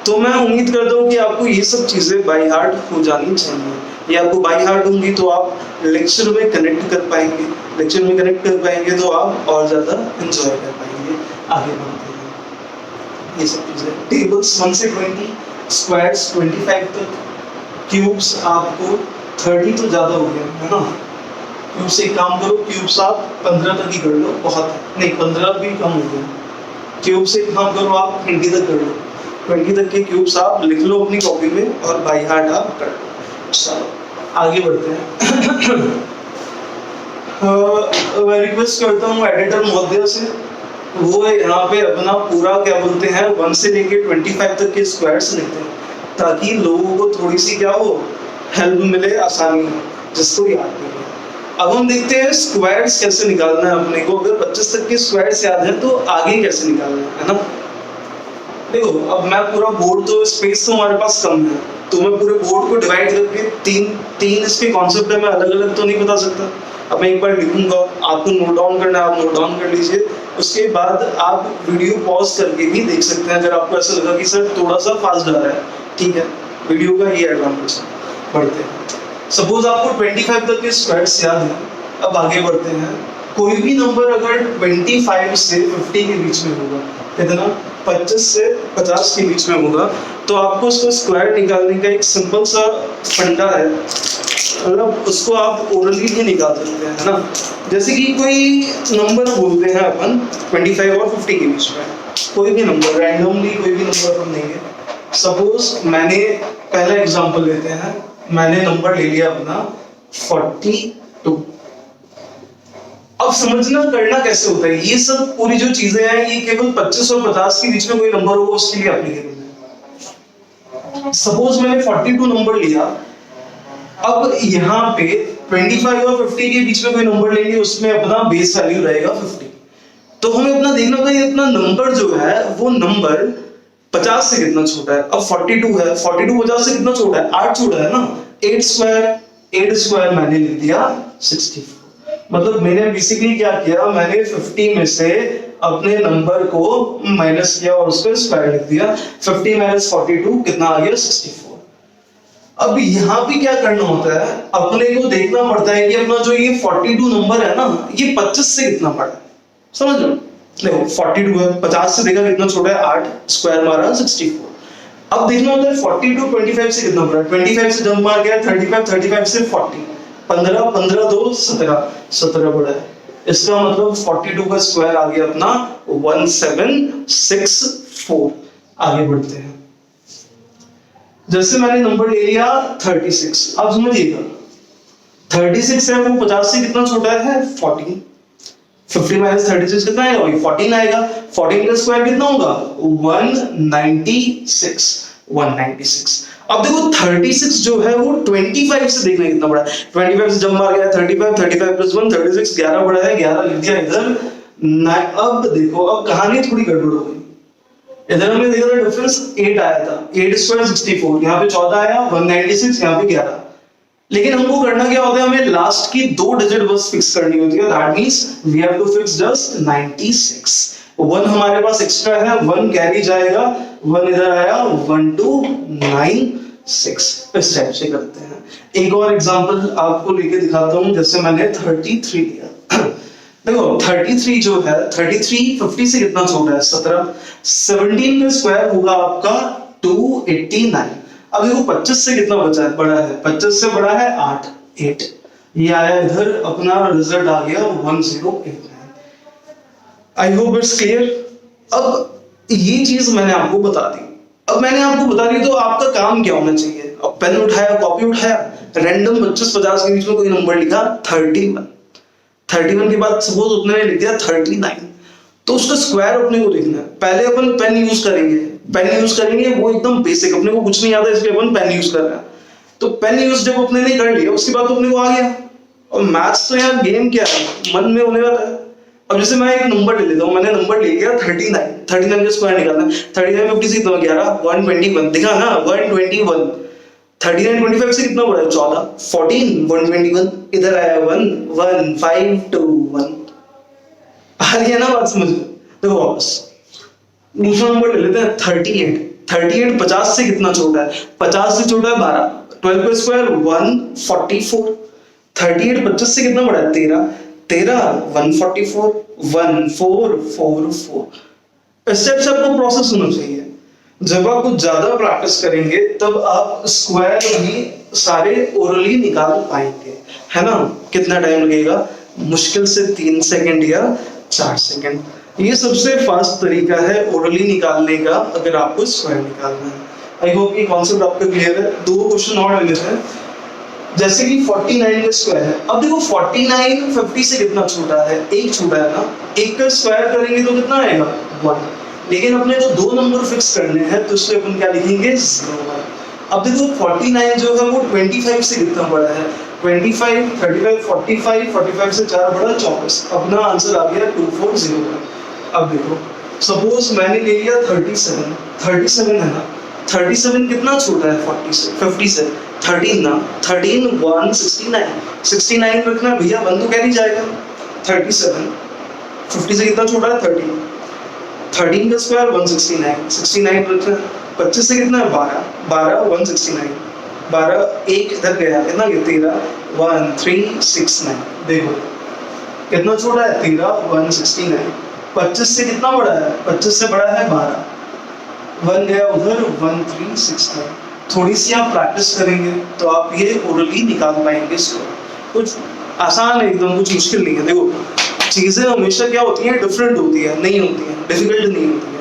तो मैं उम्मीद करता हूँ कि आपको ये सब चीज़ें बाय हार्ट हो जानी चाहिए। ये आपको बाय हार्ट होंगी तो आप लेक्चर में कनेक्ट कर पाएंगे, लेक्चर में कनेक्ट कर पाएंगे तो आप और ज़्यादा एंजॉय कर पाएंगे। आगे बढ़ते हैं, ये सब चीज़ें, टेबल्स 1 से 20, स्क्वायर्स 25 तक, क्यूब्स आपको 30 तो ज़्यादा हो गया है ना। क्यूब्स एक काम करो, क्यूब्स आप 15 तक ही कर लो, बहुत नहीं 15 भी कम हो गया। क्यूब्स एक काम करो, आप 20 तक कर लो, 20 तक के क्यूब्स आप लिख लो अपनी कॉपी में और बाय हार्ट आप कर लो। चलो आगे बढ़ते हैं। मैं रिक्वेस्ट करता हूँ एडिटर महोदय से, वो यहाँ पे अपना पूरा क्या बोलते हैं 1 से लेके 25 तक के स्क्वायर्स लिखते हैं, ताकि लोगों को थोड़ी सी क्या हो, हेल्प मिले, आसानी हो, जिसको याद नहीं है। अब हम देखते हैं स्क्वायर्स कैसे निकालना है अपने को। अगर 25 तक के स्क्वायर्स याद है तो आगे कैसे निकालना है ना। देखो अब मैं पूरा बोर्ड, तो स्पेस तो हमारे पास कम है, तो मैं पूरे बोर्ड को डिवाइड करके तीन इसके कॉन्सेप्ट है, मैं अलग अलग तो नहीं बता सकता। अब मैं एक बार लिखूंगा, आपको नोट डाउन करना है, आप नोट डाउन कर लीजिए। उसके बाद आप वीडियो पॉज करके भी देख सकते हैं, अगर आपको ऐसा लगा कि सर थोड़ा सा फास्ट जा रहा है, ठीक है, वीडियो का ये एडवांटेज है। बढ़ते हैं, सपोज आपको 25 तक के स्क्वायर्स याद है। अब आगे बढ़ते हैं, कोई भी नंबर अगर 25 से 50 के बीच में होगा, कितना 25 से 50 के बीच में होगा, तो आपको उसको स्क्वायर निकालने का एक सिंपल सा फंडा है, मतलब उसको आप ओरली भी निकाल सकते हैं, है ना। जैसे कि कोई नंबर बोलते हैं अपन 25 और 50 के बीच में, कोई भी नंबर रैंडमली कोई भी नंबर अपन लेंगे। सपोज मैंने पहला एग्जांपल लेते हैं, मैंने नंबर ले लिया अपना 42। अब समझना करना कैसे होता है, ये सब पूरी जो चीजें हैं ये केवल 25 और 50 के बीच में कोई नंबर होगा उसके लिए एप्लीकेबल है। सपोज मैंने 42 नंबर लिया, अब यहाँ पे 25 और 50 के बीच में कोई नंबर लेंगे, उसमें अपना बेस वैल्यू रहेगा 50। तो हमें अपना देखना होगा ये अपना नंबर जो है वो नंबर 50 से कितना छोटा है। अब 42 है, 42 50 से कितना छोटा है, 8 छोटा है ना। 8 स्क्वायर मैंने लिख दिया 64। मतलब मैंने बेसिकली क्या किया, मैंने 50 में से अपने नंबर को माइनस किया और उसको स्क्वायर लिख दिया। 50 माइनस 42 कितना आ गया, 64। अब यहाँ पे क्या करना होता है, अपने को देखना पड़ता है कि अपना जो ये 42 नंबर है ना, ये 25 से कितना बड़ा है। समझ लो, देखो 42 है, 50 से देखा कितना छोटा है, 8 स्क्वायर मारा 64। अब देखना होता है 40 टू 25 से कितना बड़ा है। 25 से जंप मार गया 35, 35 से 40, 15, 15 2 17, 17 बड़ा है। इसका मतलब 42 का स्क्वायर आ गया अपना 1764। आगे बढ़ते हैं। जैसे मैंने नंबर ले लिया 36। अब समझिएगा 36 है वो 50 से कितना छोटा है 14। 50 माइनस 36 कितना आएगा भाई 14 आएगा। 14 का स्क्वायर कितना होगा 196। 196। अब देखो 36 जो है वो 25 से देखना कितना बड़ा है। 25 से जब मार गया 35, 35 प्लस 1 36, 11 बड़ा है, 11 लिख दिया इधर। अब देखो अब कहानी थोड़ी गड़बड़ हो गई। इधर हमने देखा था डिफरेंस 8 आया था, 8 स्क्वायर 64, यहाँ पे 14 आया 196, यहाँ पे 11। लेकिन हमको करना क्या होता है, हमें लास्ट की 2 डिजिट बस फिक्स करनी होती है। That means we have to fix just 96। 1 हमारे पास एक्स्ट्रा है, 1 कैरी जाएगा, 1 इधर आया 1296। इस टाइप से करते हैं। एक और एग्जांपल आपको लेके दिखाता हूं। जैसे मैंने 33 लिया देखो 33 जो है 33 50 से कितना छोटा है 17। 17 का स्क्वायर होगा आपका 289। अब देखो 25 से कितना बचा है बड़ा है, 25 से बड़ा है 8। ये आया इधर, अपना रिजल्ट आ गया 1089। I hope it's clear. अब ये चीज मैंने आपको बता दी। अब मैंने आपको बता दी तो आपका काम क्या होना चाहिए। अब पेन उठाया, कॉपी उठाया, रैंडम 25-50 के बीच में कोई नंबर लिखा 31। 31 के बाद सपोज अपने ने लिख दिया 39, तो उसका स्क्वायर अपने को देखना है। पहले अपन पेन यूज करेंगे, वो एकदम बेसिक, अपने को कुछ नहीं आता इसलिए अपन पेन यूज कर रहे हैं। तो पेन यूज जब अपने ने कर लिया उसके बाद तो अपने को आ गया। और मैथ्स तो यार गेम क्या है, मन में होने वाला है। अब जैसे मैं एक नंबर ले लेता हूँ, मैंने नंबर ले लिया 39, 39 का स्क्वायर निकालना है। 39 50 से कितना 11 121 दिखा ना 121। 39 25 से कितना बड़ा है 14, 14 121 इधर आया 1 1521। आ रही है ना बात समझ में। देखो वापस दूसरा नंबर ले लेते हैं 38। 38 50 से कितना छोटा है 50 से छोटा है 12। 12 का स्क्वायर 144। 38 25 से कितना बड़ा है 13। 13 144 1444। इस टाइप से आपको प्रोसेस होना चाहिए। जब आप कुछ ज्यादा प्रैक्टिस करेंगे तब आप स्क्वायर भी सारे ओरली निकाल पाएंगे, है ना। कितना टाइम लगेगा, मुश्किल से 3 सेकंड या 4 सेकंड। ये सबसे फास्ट तरीका है ओरली निकालने का अगर आपको स्क्वायर निकालना है। आई होप ये कॉन्सेप्ट आपका क्लियर है। 2 क्वेश्चन और ले लेते हैं। जैसे कि 49 का स्क्वायर है। अब देखो 49 50 से कितना छोटा है, 1 छोटा है ना। 1 का स्क्वायर करेंगे तो कितना आएगा 1। लेकिन अपने को 2 नंबर फिक्स करने हैं तो इसलिए अपन क्या लिखेंगे 0। अब देखो 49 जो है वो 25 से कितना बड़ा है 25, 35 45, 45 से 4 बड़ा 24। अपना आंसर आ गया 2401। अब देखो सपोज मैंने ले लिया 37 है ना। 37 कितना छोटा है 40 से 50 से 13 ना। 13 169, 69 रखना भैया, 1 तो कैरी जाएगा। 37 50 से कितना छोटा है 13। 13 का स्क्वायर 169, 69 रखना। 25 से कितना है 12, 12 169, 12 1 इधर गया कितना 13 1369। देखो कितना छोटा है 13 169। 25 से कितना बड़ा है 25 से बड़ा है 12, 1 गया उधर 1369। थोड़ी सी आप प्रैक्टिस करेंगे तो आप ये ओरली निकाल पाएंगे इसको। कुछ आसान है एकदम, कुछ मुश्किल नहीं है। देखो चीजें हमेशा क्या होती हैं डिफरेंट होती है, नहीं होती है, डिफिकल्ट नहीं होती है।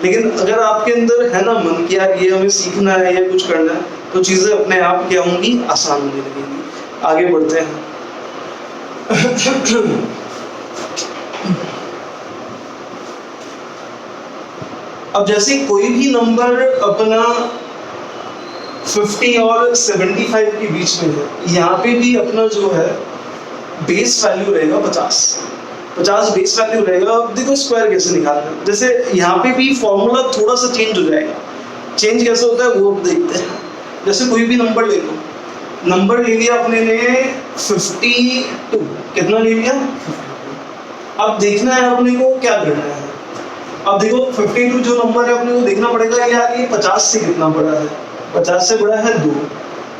लेकिन अगर आपके अंदर है ना मन कि यार ये हमें सीखना है या कुछ करना है तो चीजें अपने आप क्या होंगी आसान होने लगेंगी। आगे बढ़ते हैं। अब जैसे कोई भी नंबर अपना 50 और 75 के बीच में है, यहाँ पे भी अपना जो है बेस वैल्यू रहेगा 50 बेस वैल्यू रहेगा। अब देखो स्क्वायर कैसे निकालना है। जैसे यहाँ पे भी फॉर्मूला थोड़ा सा चेंज हो जाएगा। चेंज कैसे होता है वो देखते हैं। जैसे कोई भी नंबर ले लो, नंबर ले लिया अपने ने 52, कितना ले लिया 52। अब देखना है अपने को क्या करना है। अब देखो 52 जो नंबर है अपने को देखना पड़ेगा यार ये 50 से कितना बड़ा है। 50 से बड़ा है 2,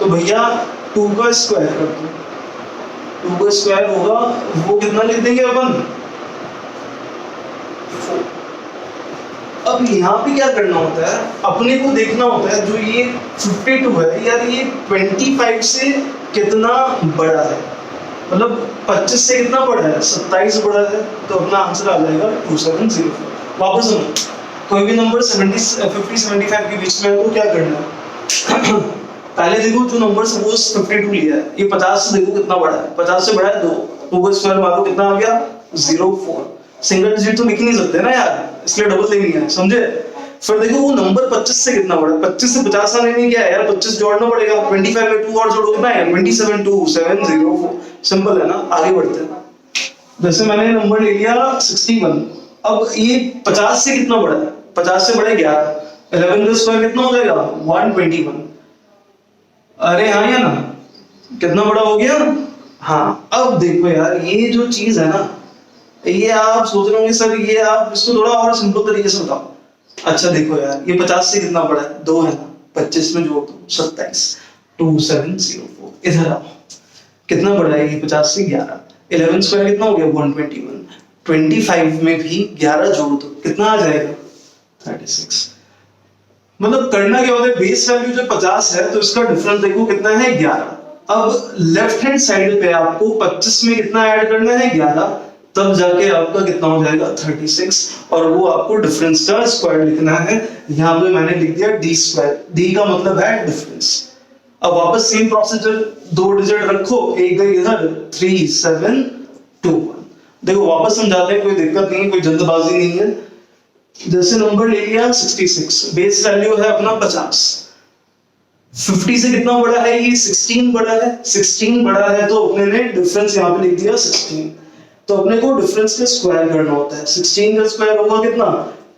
तो भैया 2 का स्क्वायर कर दो। 2 का स्क्वायर होगा वो कितना लिख देंगे अपन 4। अब अब यहाँ पे क्या करना होता है, अपने को देखना होता है जो ये 52 है यार, ये 25 से कितना बड़ा है, मतलब 25 से कितना बड़ा है, 27 बड़ा है, तो अपना आंसर आ जाएगा 2704। वापस सुनो, कोई भी नंबर 50 75 के बीच में है तो क्या करना है पहले देखो जो नंबर सपोज 52 लिया है, ये 50 से देखो कितना बड़ा है, 50 से बड़ा है 2 का स्क्वायर मारो कितना आ गया 04। सिंगल डिजिट तो लिख नहीं सकते ना यार, इसलिए डबल लेनी है, समझे। फिर देखो वो नंबर 25 से कितना बड़ा है, 25 से 50 आने नहीं क्या है यार, 25 जोड़ना पड़ेगा, 25 में 2 और जोड़ो कितना है 27 2704। सिंपल है ना, आगे बढ़ते हैं। जैसे मैंने नंबर ले लिया 61, अब ये 50 से कितना बड़ा है, 50 से बड़ा है 11, 11 का स्क्वायर कितना हो जाएगा 121। अरे हाँ या ना, कितना बड़ा हो गया। हाँ अब देखो यार, ये जो चीज है ना, ये आप सोच रहे होंगे सर ये आप इसको थोड़ा और सिंपल तरीके से बताओ। अच्छा देखो यार, ये 50 से कितना बड़ा है 2 है ना, 25 में जोड़ दो 27 2704। इधर आओ, कितना बड़ा है ये 50 से 11, 11 स्क्वायर कितना हो गया 121, 25 में भी 11 जोड़ दो कितना आ जाएगा 36। मतलब करना क्या होता है, बेस वैल्यू जो 50 है तो इसका डिफरेंस देखो कितना है 11। अब लेफ्ट हैंड साइड पे आपको 25 में कितना ऐड करना है 11, तब जाके आपका कितना हो जाएगा 36, और वो आपको डिफरेंस का स्क्वायर लिखना है। यहाँ पे मैंने लिख दिया डी स्क्वायर, डी का मतलब है डिफरेंस। अब वापस सेम प्रोसीजर, 2 डिजिट रखो, एक गई इधर 3721। देखो वापस समझाते हैं, कोई दिक्कत नहीं है, कोई जल्दबाजी नहीं है। जैसे नंबर ले लिया 66, बेस वैल्यू है अपना 50, 50 से कितना बड़ा है ये 16 बड़ा है, 16 बड़ा है तो अपने ने डिफरेंस यहाँ पे लिख दिया 16। तो अपने को डिफरेंस का स्क्वायर करना होता है, 16 का स्क्वायर होगा कितना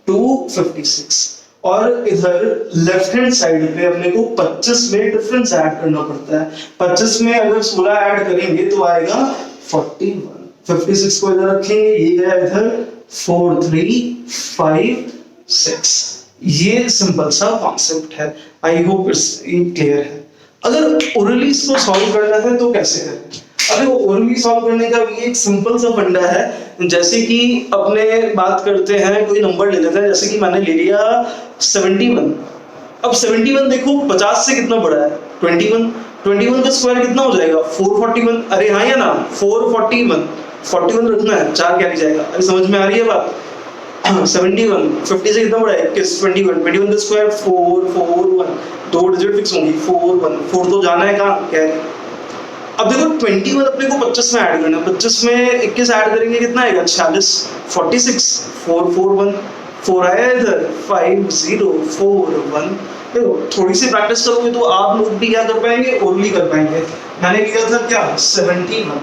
256, और इधर लेफ्ट हैंड साइड पे अपने को 25 में डिफरेंस ऐड करना पड़ता है। 25 में अगर 16 ऐड करेंगे तो आएगा 41, 56 को इधर रखेंगे, ये गया इधर 4356। ये सिंपल सा कॉन्सेप्ट है, आई होप ये क्लियर है। अगर ओरली इसको सॉल्व करना है तो कैसे करें। अरे ओरली सॉल्व करने का भी एक सिंपल सा फंडा है। जैसे कि अपने बात करते हैं, कोई नंबर ले लेते हैं, जैसे कि मैंने ले लिया 71। अब 71 देखो 50 से कितना बड़ा है 21, 21 का स्क्वायर कितना हो जाएगा 441। अरे हाँ या ना 441, 41 रखना है, 4 क्या लिख जाएगा। अरे समझ में आ रही है बात। 71, 50 से कितना बड़ा है 21, 21 का स्क्वायर 441, 2 डिजिट फिक्स होंगी 41, 4 तो जाना है कहाँ क्या है। अब देखो 21 अपने को 25 में ऐड करना है, 25 में 21 ऐड करेंगे कितना आएगा 46, 46 441, 4 आया इधर 5041। देखो थोड़ी सी प्रैक्टिस करोगे तो आप लोग भी क्या कर पाएंगे, ओरली कर पाएंगे। मैंने लिया था क्या 71,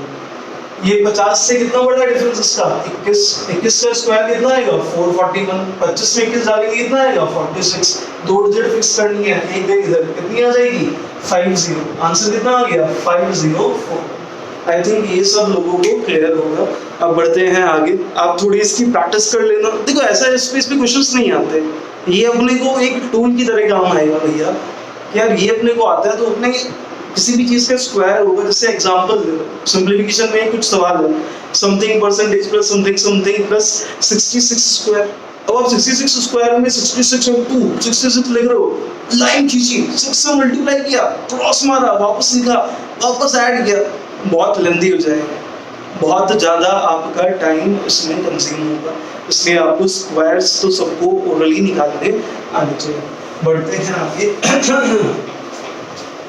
ये 50 से कितना बड़ा है डिफरेंस इसका 21, 21 का स्क्वायर कितना आएगा 441, 25 में 21 डालेंगे कितना आएगा 46, 2 डिजिट फिक्स करनी है, एक गई इधर कितनी आ जाएगी 50। आंसर कितना आ गया 504। आई थिंक ये सब लोगों को क्लियर होगा। अब बढ़ते हैं आगे, आप थोड़ी इसकी प्रैक्टिस कर लेना। देखो ऐसा इस पे क्वेश्चंस नहीं आते, ये अपने को एक टूल की तरह काम आएगा भैया। यार ये अपने को आता है तो अपने किसी भी चीज का स्क्वायर होगा, जैसे एग्जांपल दे दो, सिंपलीफिकेशन में कुछ सवाल है, something percentage plus something something plus 66 square. अब आप 66 स्क्वायर में 66 और 2 66 लिख रहे हो, लाइन खींची, 6 से मल्टीप्लाई किया, क्रॉस मारा, वापस लिखा, वापस ऐड किया, बहुत लेंथी हो जाएगा, बहुत ज्यादा आपका टाइम इसमें कंज्यूम होगा। इसलिए आपको स्क्वायर्स तो सबको ओरली निकालने आने चाहिए। बढ़ते हैं आगे।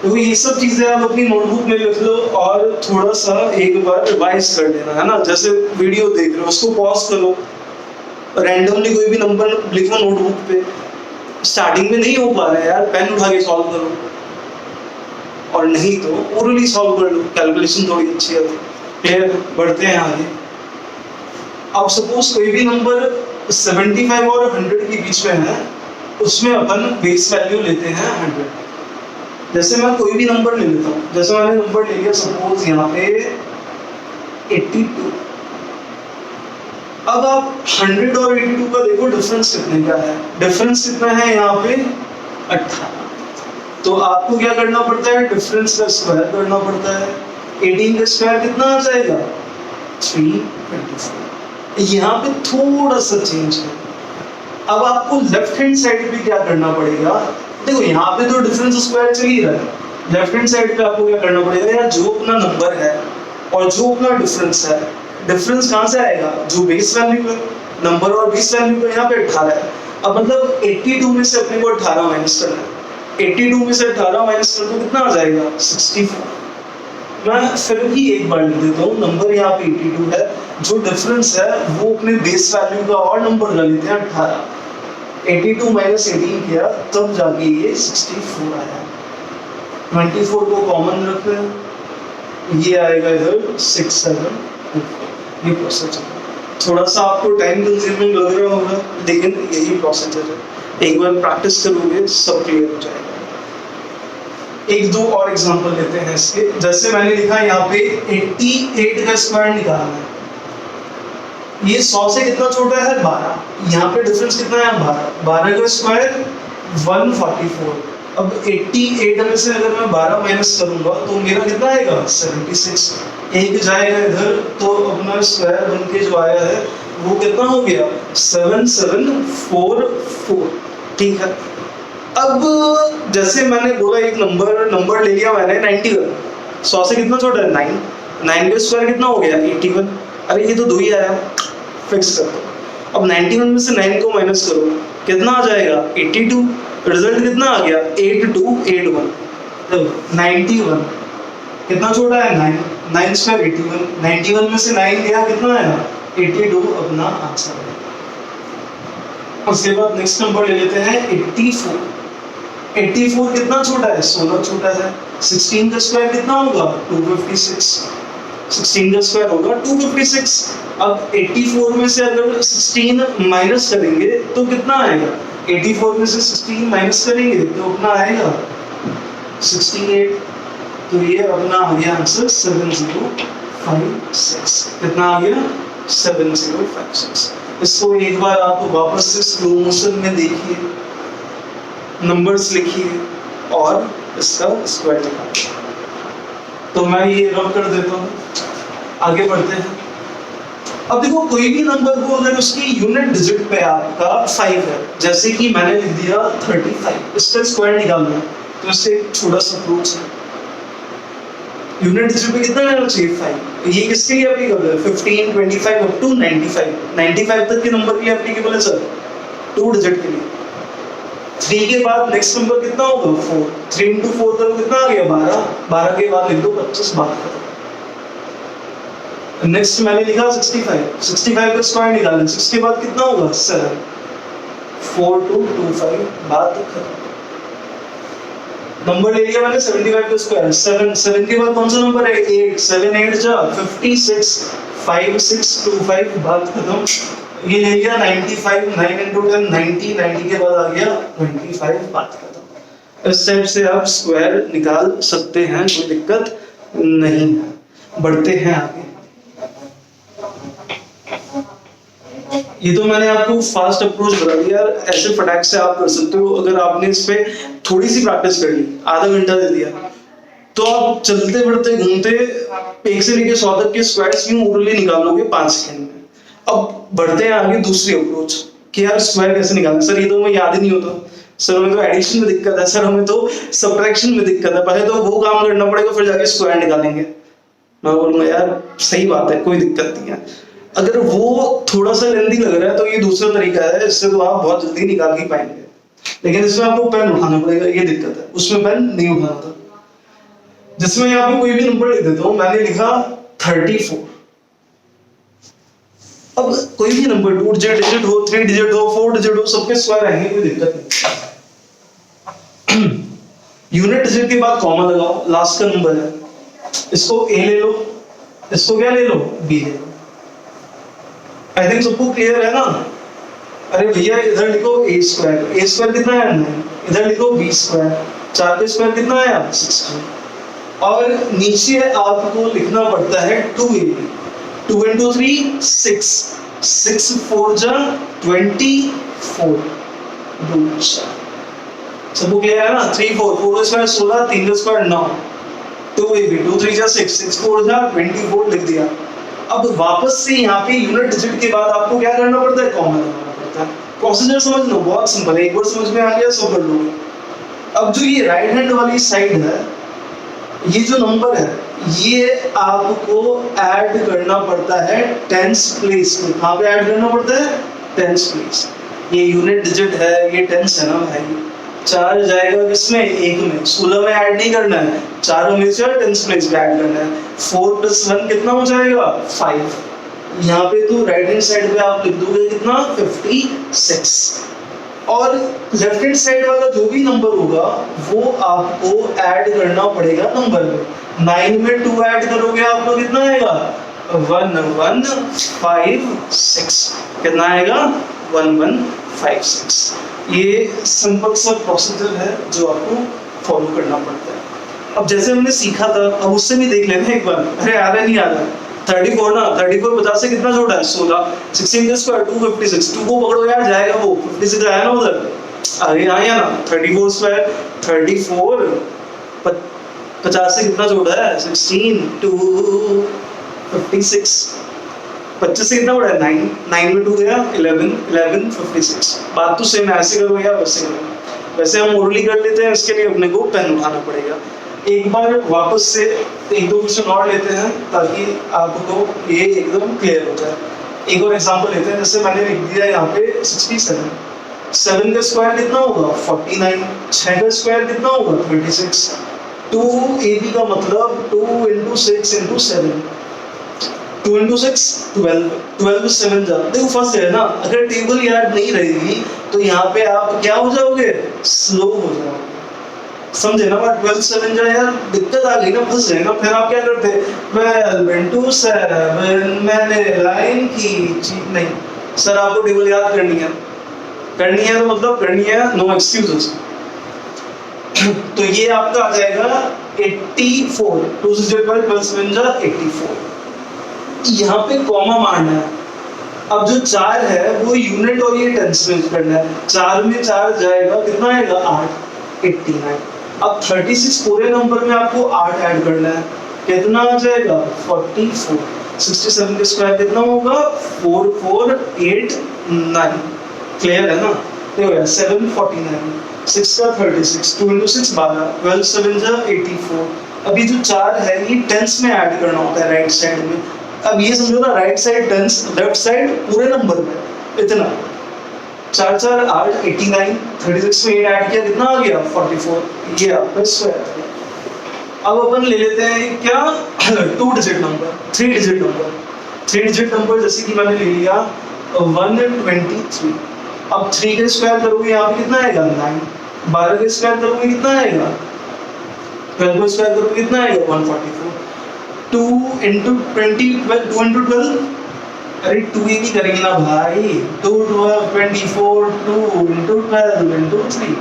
तो ये सब चीजें आप अपनी नोटबुक में लिख लो और थोड़ा सा एक बार रिवाइज कर लेना है ना। जैसे वीडियो देख रहे हो उसको पॉज करो, रैंडमली कोई भी नंबर लिखो नोटबुक पे। स्टार्टिंग में नहीं हो पा रहा है यार, पेन उठा के सॉल्व करो, और नहीं तो ओरली सॉल्व कर लो, कैलकुलेशन थोड़ी अच्छी है। क्लियर। बढ़ते हैं आगे। अब सपोज कोई भी नंबर 75 और 100 के बीच में है, उसमें अपन बेस वैल्यू लेते हैं 100। जैसे मैं कोई भी नंबर ले लेता हूँ, जैसे मैंने नंबर ले लिया सपोज यहाँ पे 82। अब आप 100 और 82 का देखो डिफरेंस कितने का है, डिफरेंस कितना है यहाँ पे 18। तो आपको क्या करना पड़ता है, डिफरेंस का स्क्वायर करना पड़ता है। 18 का स्क्वायर कितना आ जाएगा 324। यहाँ पे थोड़ा सा चेंज है, अब आपको लेफ्ट हैंड साइड पे क्या करना पड़ेगा, देखो यहाँ पे तो डिफरेंस स्क्वायर चल ही रहा है, लेफ्ट हैंड साइड पे आपको क्या करना पड़ेगा यार, जो अपना नंबर है और जो अपना डिफरेंस है, डिफरेंस कहाँ से आएगा, जो बेस वैल्यू है, नंबर और बेस वैल्यू का यहाँ पे 18 है। अब मतलब 82 में से अपने को 18 माइनस करना है, 82 में से 18 माइनस कर दो कितना आ जाएगा 64। मैं फिर भी एक बार लिख देता हूँ, नंबर यहाँ पे 82 है, जो डिफरेंस है वो अपने बेस वैल्यू का और नंबर लगा लेते हैं 18, 82 माइनस 18 किया तब जाके ये 64 आया। 24 को कॉमन रखते हैं, ये आएगा इधर 6 7, ये प्रोसेस है। थोड़ा सा आपको टाइम कंज्यूमिंग लग रहा होगा, लेकिन यही प्रोसीजर है, एक बार प्रैक्टिस करोगे सब क्लियर हो जाएगा। एक दो और एग्जांपल लेते हैं इसके, जैसे मैंने लिखा यहाँ पे 88 का स्क्वायर निकालना है, ये 100 से कितना छोटा है 12, यहाँ पे डिफरेंस कितना है 12, 12 का स्क्वायर 144। अब 88 में से अगर मैं 12 माइनस करूंगा तो मेरा कितना आएगा 76, एक जाएगा इधर तो अपना स्क्वायर बन के जो आया है वो कितना हो गया 7744, ठीक है। अब जैसे मैंने बोला एक नंबर ले लिया मैंने 91, 100 से कितना छोटा है 9, 9 का स्क्वायर कितना हो गया 81, अरे ये तो 2 ही आया, फिक्स कर दो। अब 91 में से 9 को माइनस करो कितना आ जाएगा 82, रिजल्ट कितना आ गया 8281, तो 91 कितना छोटा है 9, 9 स्क्वायर 81, 91 में से 9 गया कितना आया 82 अपना आंसर है। उसके बाद नेक्स्ट नंबर ले लेते हैं 84, 84 कितना छोटा है 16 छोटा है, 16 का स्क्वायर कितना होगा 256, 16 का स्क्वायर होगा 256। अब 84 में से अगर 16 माइनस करेंगे तो कितना आएगा, 84 में से 16 माइनस करेंगे तो अपना आएगा 68, तो ये अपना आ गया आंसर 7056, कितना आ गया 7056। इसको एक बार आप वापस से स्लो मोशन में देखिए, नंबर्स लिखिए और इसका स्क्वायर निकालिए। तो मैं ये रब कर देता हूँ, आगे बढ़ते हैं। अब देखो कोई भी नंबर को अगर उसकी यूनिट डिजिट पे आपका 5 है, जैसे कि मैंने लिख दिया 35, इसका स्क्वायर निकालना है तो इससे एक छोटा सा अप्रोच है, यूनिट डिजिट पे कितना रहना चाहिए 5, ये किसके लिए एप्लीकेबल है 15 25 अप टू 95, 95 तक के नंबर के लिए एप्लीकेबल है सर, 2 डिजिट के लिए। 3 के बाद नेक्स्ट नंबर कितना होगा 4, 3 into 4 करो कितना आ गया 12, 12 के बाद लिख दो 25, बात करो। नेक्स्ट मैंने लिखा 65, 65 का स्क्वायर निकालना, 6 के बाद कितना होगा 7, 4 2 2 5, बात खत्म। नंबर ले लिया मैंने 75 का स्क्वायर, 7 7 के बाद कौन सा नंबर है 8, 7 8 जा 56, 5 6 2 5, बात खत्म। ये ले लिया 95, 9 into 10 90, 90 के बाद आ गया 25, बात खत्म। इस टाइप से आप स्क्वायर निकाल सकते हैं, कोई दिक्कत नहीं है। बढ़ते हैं आगे। ये तो मैंने आपको फास्ट अप्रोच बता दिया, ऐसे फटाक से आप कर सकते हो अगर आपने इस पे थोड़ी सी प्रैक्टिस कर ली, आधा घंटा दे दिया तो आप चलते बढ़ते घूमते 1 से लेकर 100 तक के स्क्वायर्स यूं ओरली निकाल लोगे 5 सेकंड में। अब बढ़ते हैं आगे दूसरी अप्रोच कि यार स्क्वायर कैसे निकालना, सर ये तो हमें याद ही नहीं होता, सर हमें तो एडिशन में दिक्कत है, सर हमें तो सब्ट्रैक्शन में दिक्कत है, पहले तो वो काम करना पड़ेगा फिर जाके स्क्वायर निकालेंगे। मैं बोलूंगा यार सही बात है, कोई दिक्कत नहीं है। अगर वो थोड़ा सा लेंदी लग रहा है तो ये दूसरा तरीका है, इससे तो आप बहुत जल्दी निकाल ही पाएंगे, लेकिन इसमें आपको पेन उठाना पड़ेगा, ये दिक्कत है। उसमें पेन नहीं उठाना था, जिसमें यहाँ पे कोई भी नंबर लिख देता हूँ, मैंने लिखा 34। अब कोई भी नंबर 2 डिजिट हो 3 डिजिट हो 4 डिजिट हो, सबके स्क्वायर आएंगे, कोई दिक्कत नहीं। यूनिट डिजिट के बाद कॉमा लगाओ, लास्ट का नंबर है, इसको ए ले लो, इसको क्या ले लो बी ले लो। आई थिंक सबको क्लियर है ना। अरे भैया इधर लिखो ए स्क्वायर, ए स्क्वायर कितना है 9, इधर लिखो बी स्क्वायर, 4 का स्क्वायर कितना आया 16, और नीचे आपको लिखना पड़ता है 2ab, 2 into 3 6, 6 4 जा 24, सबको क्लियर है ना। 3 4 4 का स्क्वायर 16, 3 का स्क्वायर 9, 2ab 2 3 जा 6, 6 4 जा 24 लिख दिया। अब वापस से यहाँ पे यूनिट डिजिट के बाद आपको क्या करना पड़ता है, कॉमा लगाना पड़ता है। प्रोसीजर समझ लो, बहुत सिंपल है, एक बार समझ में आ गया सब कर लोगे। अब जो ये राइट हैंड वाली साइड है, ये जो नंबर है ये आपको ऐड करना पड़ता है टेंस प्लेस में। कहाँ पे ऐड करना पड़ता है? Tens place. ये यूनिट डिजिट है, ये टेंस है ना भाई, 4 जाएगा किसमें? एक में। 16 में ऐड नहीं करना है, चारों में से टेंस प्लेस पे ऐड करना है। 4 + 1 कितना हो जाएगा? 5। यहाँ पे तो राइट हैंड साइड पे आप लिख दोगे कितना? 56। और लेफ्ट हैंड साइड वाला जो भी नंबर होगा वो आपको ऐड करना पड़ेगा नंबर में। 9 में 2 ऐड करोगे आपको कितना आएगा? 1156। कितना आएगा? 1156। ये सिंपल सा प्रोसीजर है जो आपको फॉलो करना पड़ता है। अब जैसे हमने सीखा था, अब उससे भी देख लेना एक बार। अरे आ रहा नहीं आ रहा? 34 ना, 34 50 से कितना जोड़ा है? 16। 16 का स्क्वायर 256। 2 को पकड़ो यार, जाएगा वो। 56 आया ना उधर, अरे आया ना। 34 स्क्वायर 34, 50 से कितना जोड़ा है? 16 2 56। 25 से कितना जोड़ा है? 9। 9 में 2 गया 11 11 56। बात तो सेम, ऐसे करो या वैसे करो। वैसे हम ओरली कर लेते हैं, इसके लिए अपने को पेन उठाना पड़ेगा। एक बार वापस से 1-2 क्वेश्चन और लेते हैं ताकि आपको ये एकदम क्लियर हो जाए। एक और एग्जांपल लेते हैं, जैसे मैंने लिख दिया यहाँ पे 67। 7 का स्क्वायर कितना होगा? 49। 6 का स्क्वायर कितना होगा? 26। 2ab का मतलब 2 × 6 × 7। 2 × 6 12। 12 से 7 जा, देखो फंस गए ना। अगर टेबल याद नहीं रहेगी तो यहाँ पे आप क्या हो जाओगे? स्लो हो जाओगे। समझे ना बात? 12 से 7 जा यार, दिक्कत आ गई ना, फंस गए ना। फिर आप क्या करते? 12 × 7 मैंने लाइन की नहीं। सर आपको टेबल याद करनी है तो मतलब करनी है, नो एक्सक्यूजेस। तो ये आपका आ जाएगा 84। 2 से 12 7 जा 84। यहाँ पे कॉमा मारना है। अब जो 4 है वो यूनिट और ये टेंस में करना है। 4 में 4 जाएगा, कितना आएगा? 8 89। अब 36 पूरे नंबर में आपको 8 ऐड करना है, कितना आ जाएगा? 44। 67 का स्क्वायर कितना होगा? 4489। क्लियर है ना? देखो 749। 6 का 36। 2 × 6 12। 12 7 जा 84। अभी जो 4 है ये टेंस में ऐड करना होता है राइट साइड में। अब ये समझो ना, right side tense, left side पूरे नंबर में इतना। 4 4 8 89। 36 में 8 ऐड किया, कितना आ गया? 44। ये आपका स्क्वायर आ गया। अब अपन ले लेते हैं क्या? 2 digit number, 3 digit number. 3 digit number जैसे कि मैंने ले लिया 123। अब 3 का स्क्वायर करोगे यहाँ पे कितना आएगा? 9। 12 का स्क्वायर करोगे कितना आएगा? 12 का स्क्वायर करोगे कितना आएगा? 144। 2 × 20 2 × 12। अरे 2 ही नहीं करेंगे ना भाई। 2 12 24। 2 × 12 × 3,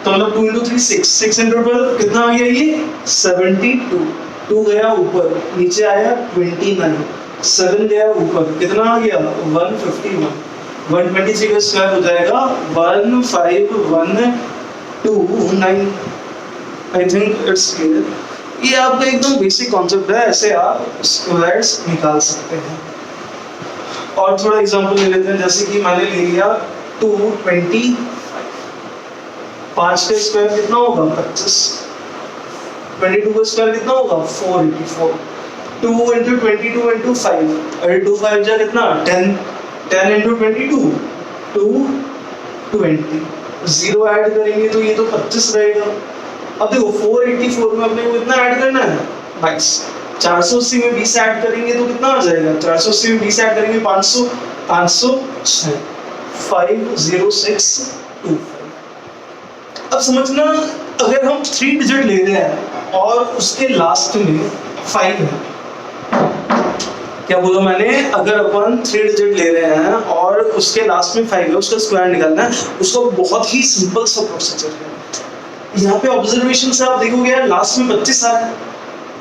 तो मतलब 2 × 3 6। 6 × 12 कितना आ गया? ये 72। 2 गया ऊपर, नीचे आया 29। 7 गया ऊपर, कितना आ गया? 151। 123 का स्क्वायर हो जाएगा 15129। I think it's clear. ये आपका एकदम बेसिक कॉन्सेप्ट है, ऐसे आप स्क्वायर्स निकाल सकते हैं। और थोड़ा एग्जांपल ले लेते हैं, जैसे कि मैंने ले लिया 225। 5 का स्क्वायर कितना होगा? 25। 22 का स्क्वायर कितना होगा? 484। 2 × 22 × 5। अरे 2 5 जा कितना? 10। 10 × 22 220। 0 ऐड करेंगे तो ये तो 25 रहेगा। अब देखो 484 में अपने को कितना ऐड करना है? 22। 480 में 20 ऐड करेंगे तो कितना आ जाएगा? 480 में 20 ऐड करेंगे 500 506 50625। अब समझना, अगर हम 3 डिजिट ले रहे हैं और उसके लास्ट में 5 है, क्या बोला मैंने? अगर अपन 3 डिजिट ले रहे हैं और उसके लास्ट में 5 है, उसका स्क्वायर निकालना है, उसका बहुत ही सिंपल सा प्रोसीजर है। यहाँ पे ऑब्जर्वेशन से आप देखोगे यार, लास्ट में 25 आ रहा है,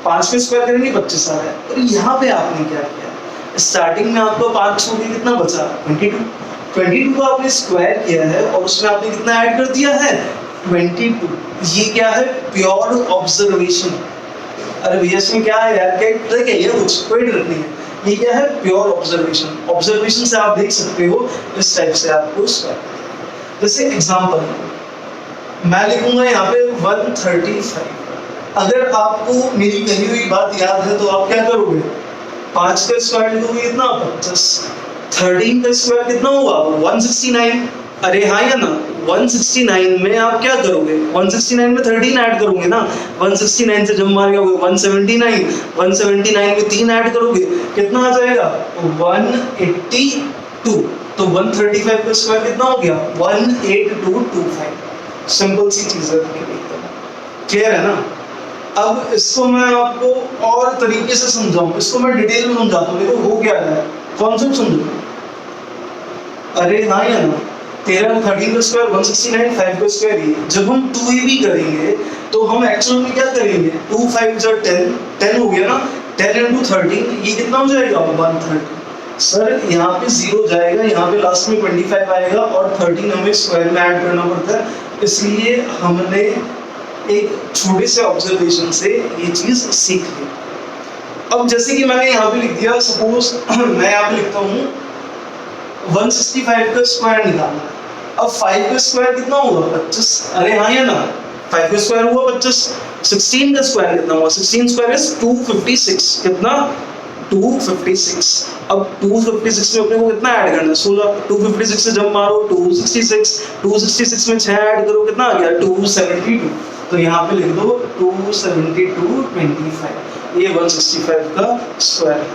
5 पे स्क्वायर करेंगे 25 आ रहा है। और यहाँ पे आपने क्या किया? स्टार्टिंग में आपको 5 छोड़ के कितना बचा? 22। 22 को आपने स्क्वायर किया है और उसमें आपने कितना ऐड कर दिया है? 22। ये क्या है? Pure observation. अरे भैया इसमें क्या है यार, क्या ट्रिक है? ये कुछ कोई ट्रिक नहीं है। ये क्या है, प्योर ऑब्जर्वेशन। ऑब्जर्वेशन से आप देख सकते हो इस टाइप से आपको स्क्वायर। जैसे एग्जांपल मैं लिखूंगा यहाँ पे 135। अगर आपको मेरी कही हुई बात याद है तो आप क्या करोगे, 5 का स्क्वायर लिखोगे कितना, 25। 13 का स्क्वायर कितना होगा, 169। अरे हाँ या ना, 169 में आप क्या करोगे, 169 में 13 ऐड करोगे ना, 169 से जब मार गया 179, 179 में 3 ऐड करोगे कितना आ जाएगा, 182। तो 135 का स्क्वायर कितना हो गया, 18225। सिंपल सी चीज है, क्लियर है ना। अब इसको मैं आपको और तरीके से समझाऊं, इसको मैं डिटेल में समझाता हूँ। देखो हो क्या है, कॉन्सेप्ट समझो। अरे हाँ या ना, 13 13 का स्क्वायर 169, 5 का स्क्वायर ये। जब हम 2ab करेंगे तो हम एक्चुअल में क्या करेंगे, 2 5 10, 10 हो गया ना, 10 into 13 ये कितना हो जाएगा, 130। सर यहाँ पे 0 जाएगा, यहाँ पे लास्ट में 25 आएगा और 13 हमें स्क्वायर में ऐड करना पड़ता है। इसलिए हमने एक छोटे से ऑब्जर्वेशन से ये चीज सीख ली। अब जैसे कि मैंने यहाँ पे लिख दिया, सपोज मैं यहाँ पे लिखता हूँ 165 का स्क्वायर निकालना है। अब 5 का स्क्वायर कितना होगा, 25। अरे हाँ या ना, 5 का स्क्वायर हुआ 25। 16 का स्क्वायर कितना हुआ, 16 स्क्वायर इज 256। कितना, 256। अब 256 में अपने को कितना ऐड करना है, 16। 256 से जब मारो 266, 266 में 6 ऐड करो कितना आ गया, 272। तो यहाँ पे लिख दो 272.25। ये 165 का स्क्वायर है।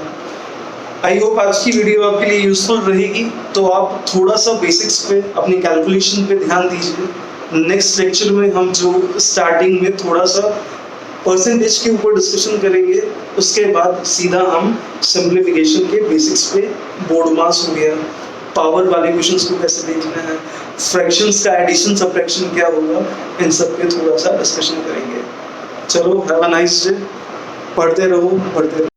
आई होप आज की वीडियो आपके लिए यूजफुल रहेगी। तो आप थोड़ा सा बेसिक्स पे, अपनी कैलकुलेशन पे ध्यान दीजिए। नेक्स्ट लेक्चर में हम जो स्टार्टिंग में थोड़ा सा परसेंटेज के ऊपर डिस्कशन करेंगे, उसके बाद सीधा हम सिंप्लीफिकेशन के बेसिक्स पे, बोर्ड मास हो गया, पावर वाले क्वेश्चंस को कैसे देखना है, फ्रैक्शंस का एडिशन सब्ट्रैक्शन क्या होगा, इन सब पे थोड़ा सा डिस्कशन करेंगे। चलो, हैव अ नाइस डे। पढ़ते रहो, पढ़ते रहो।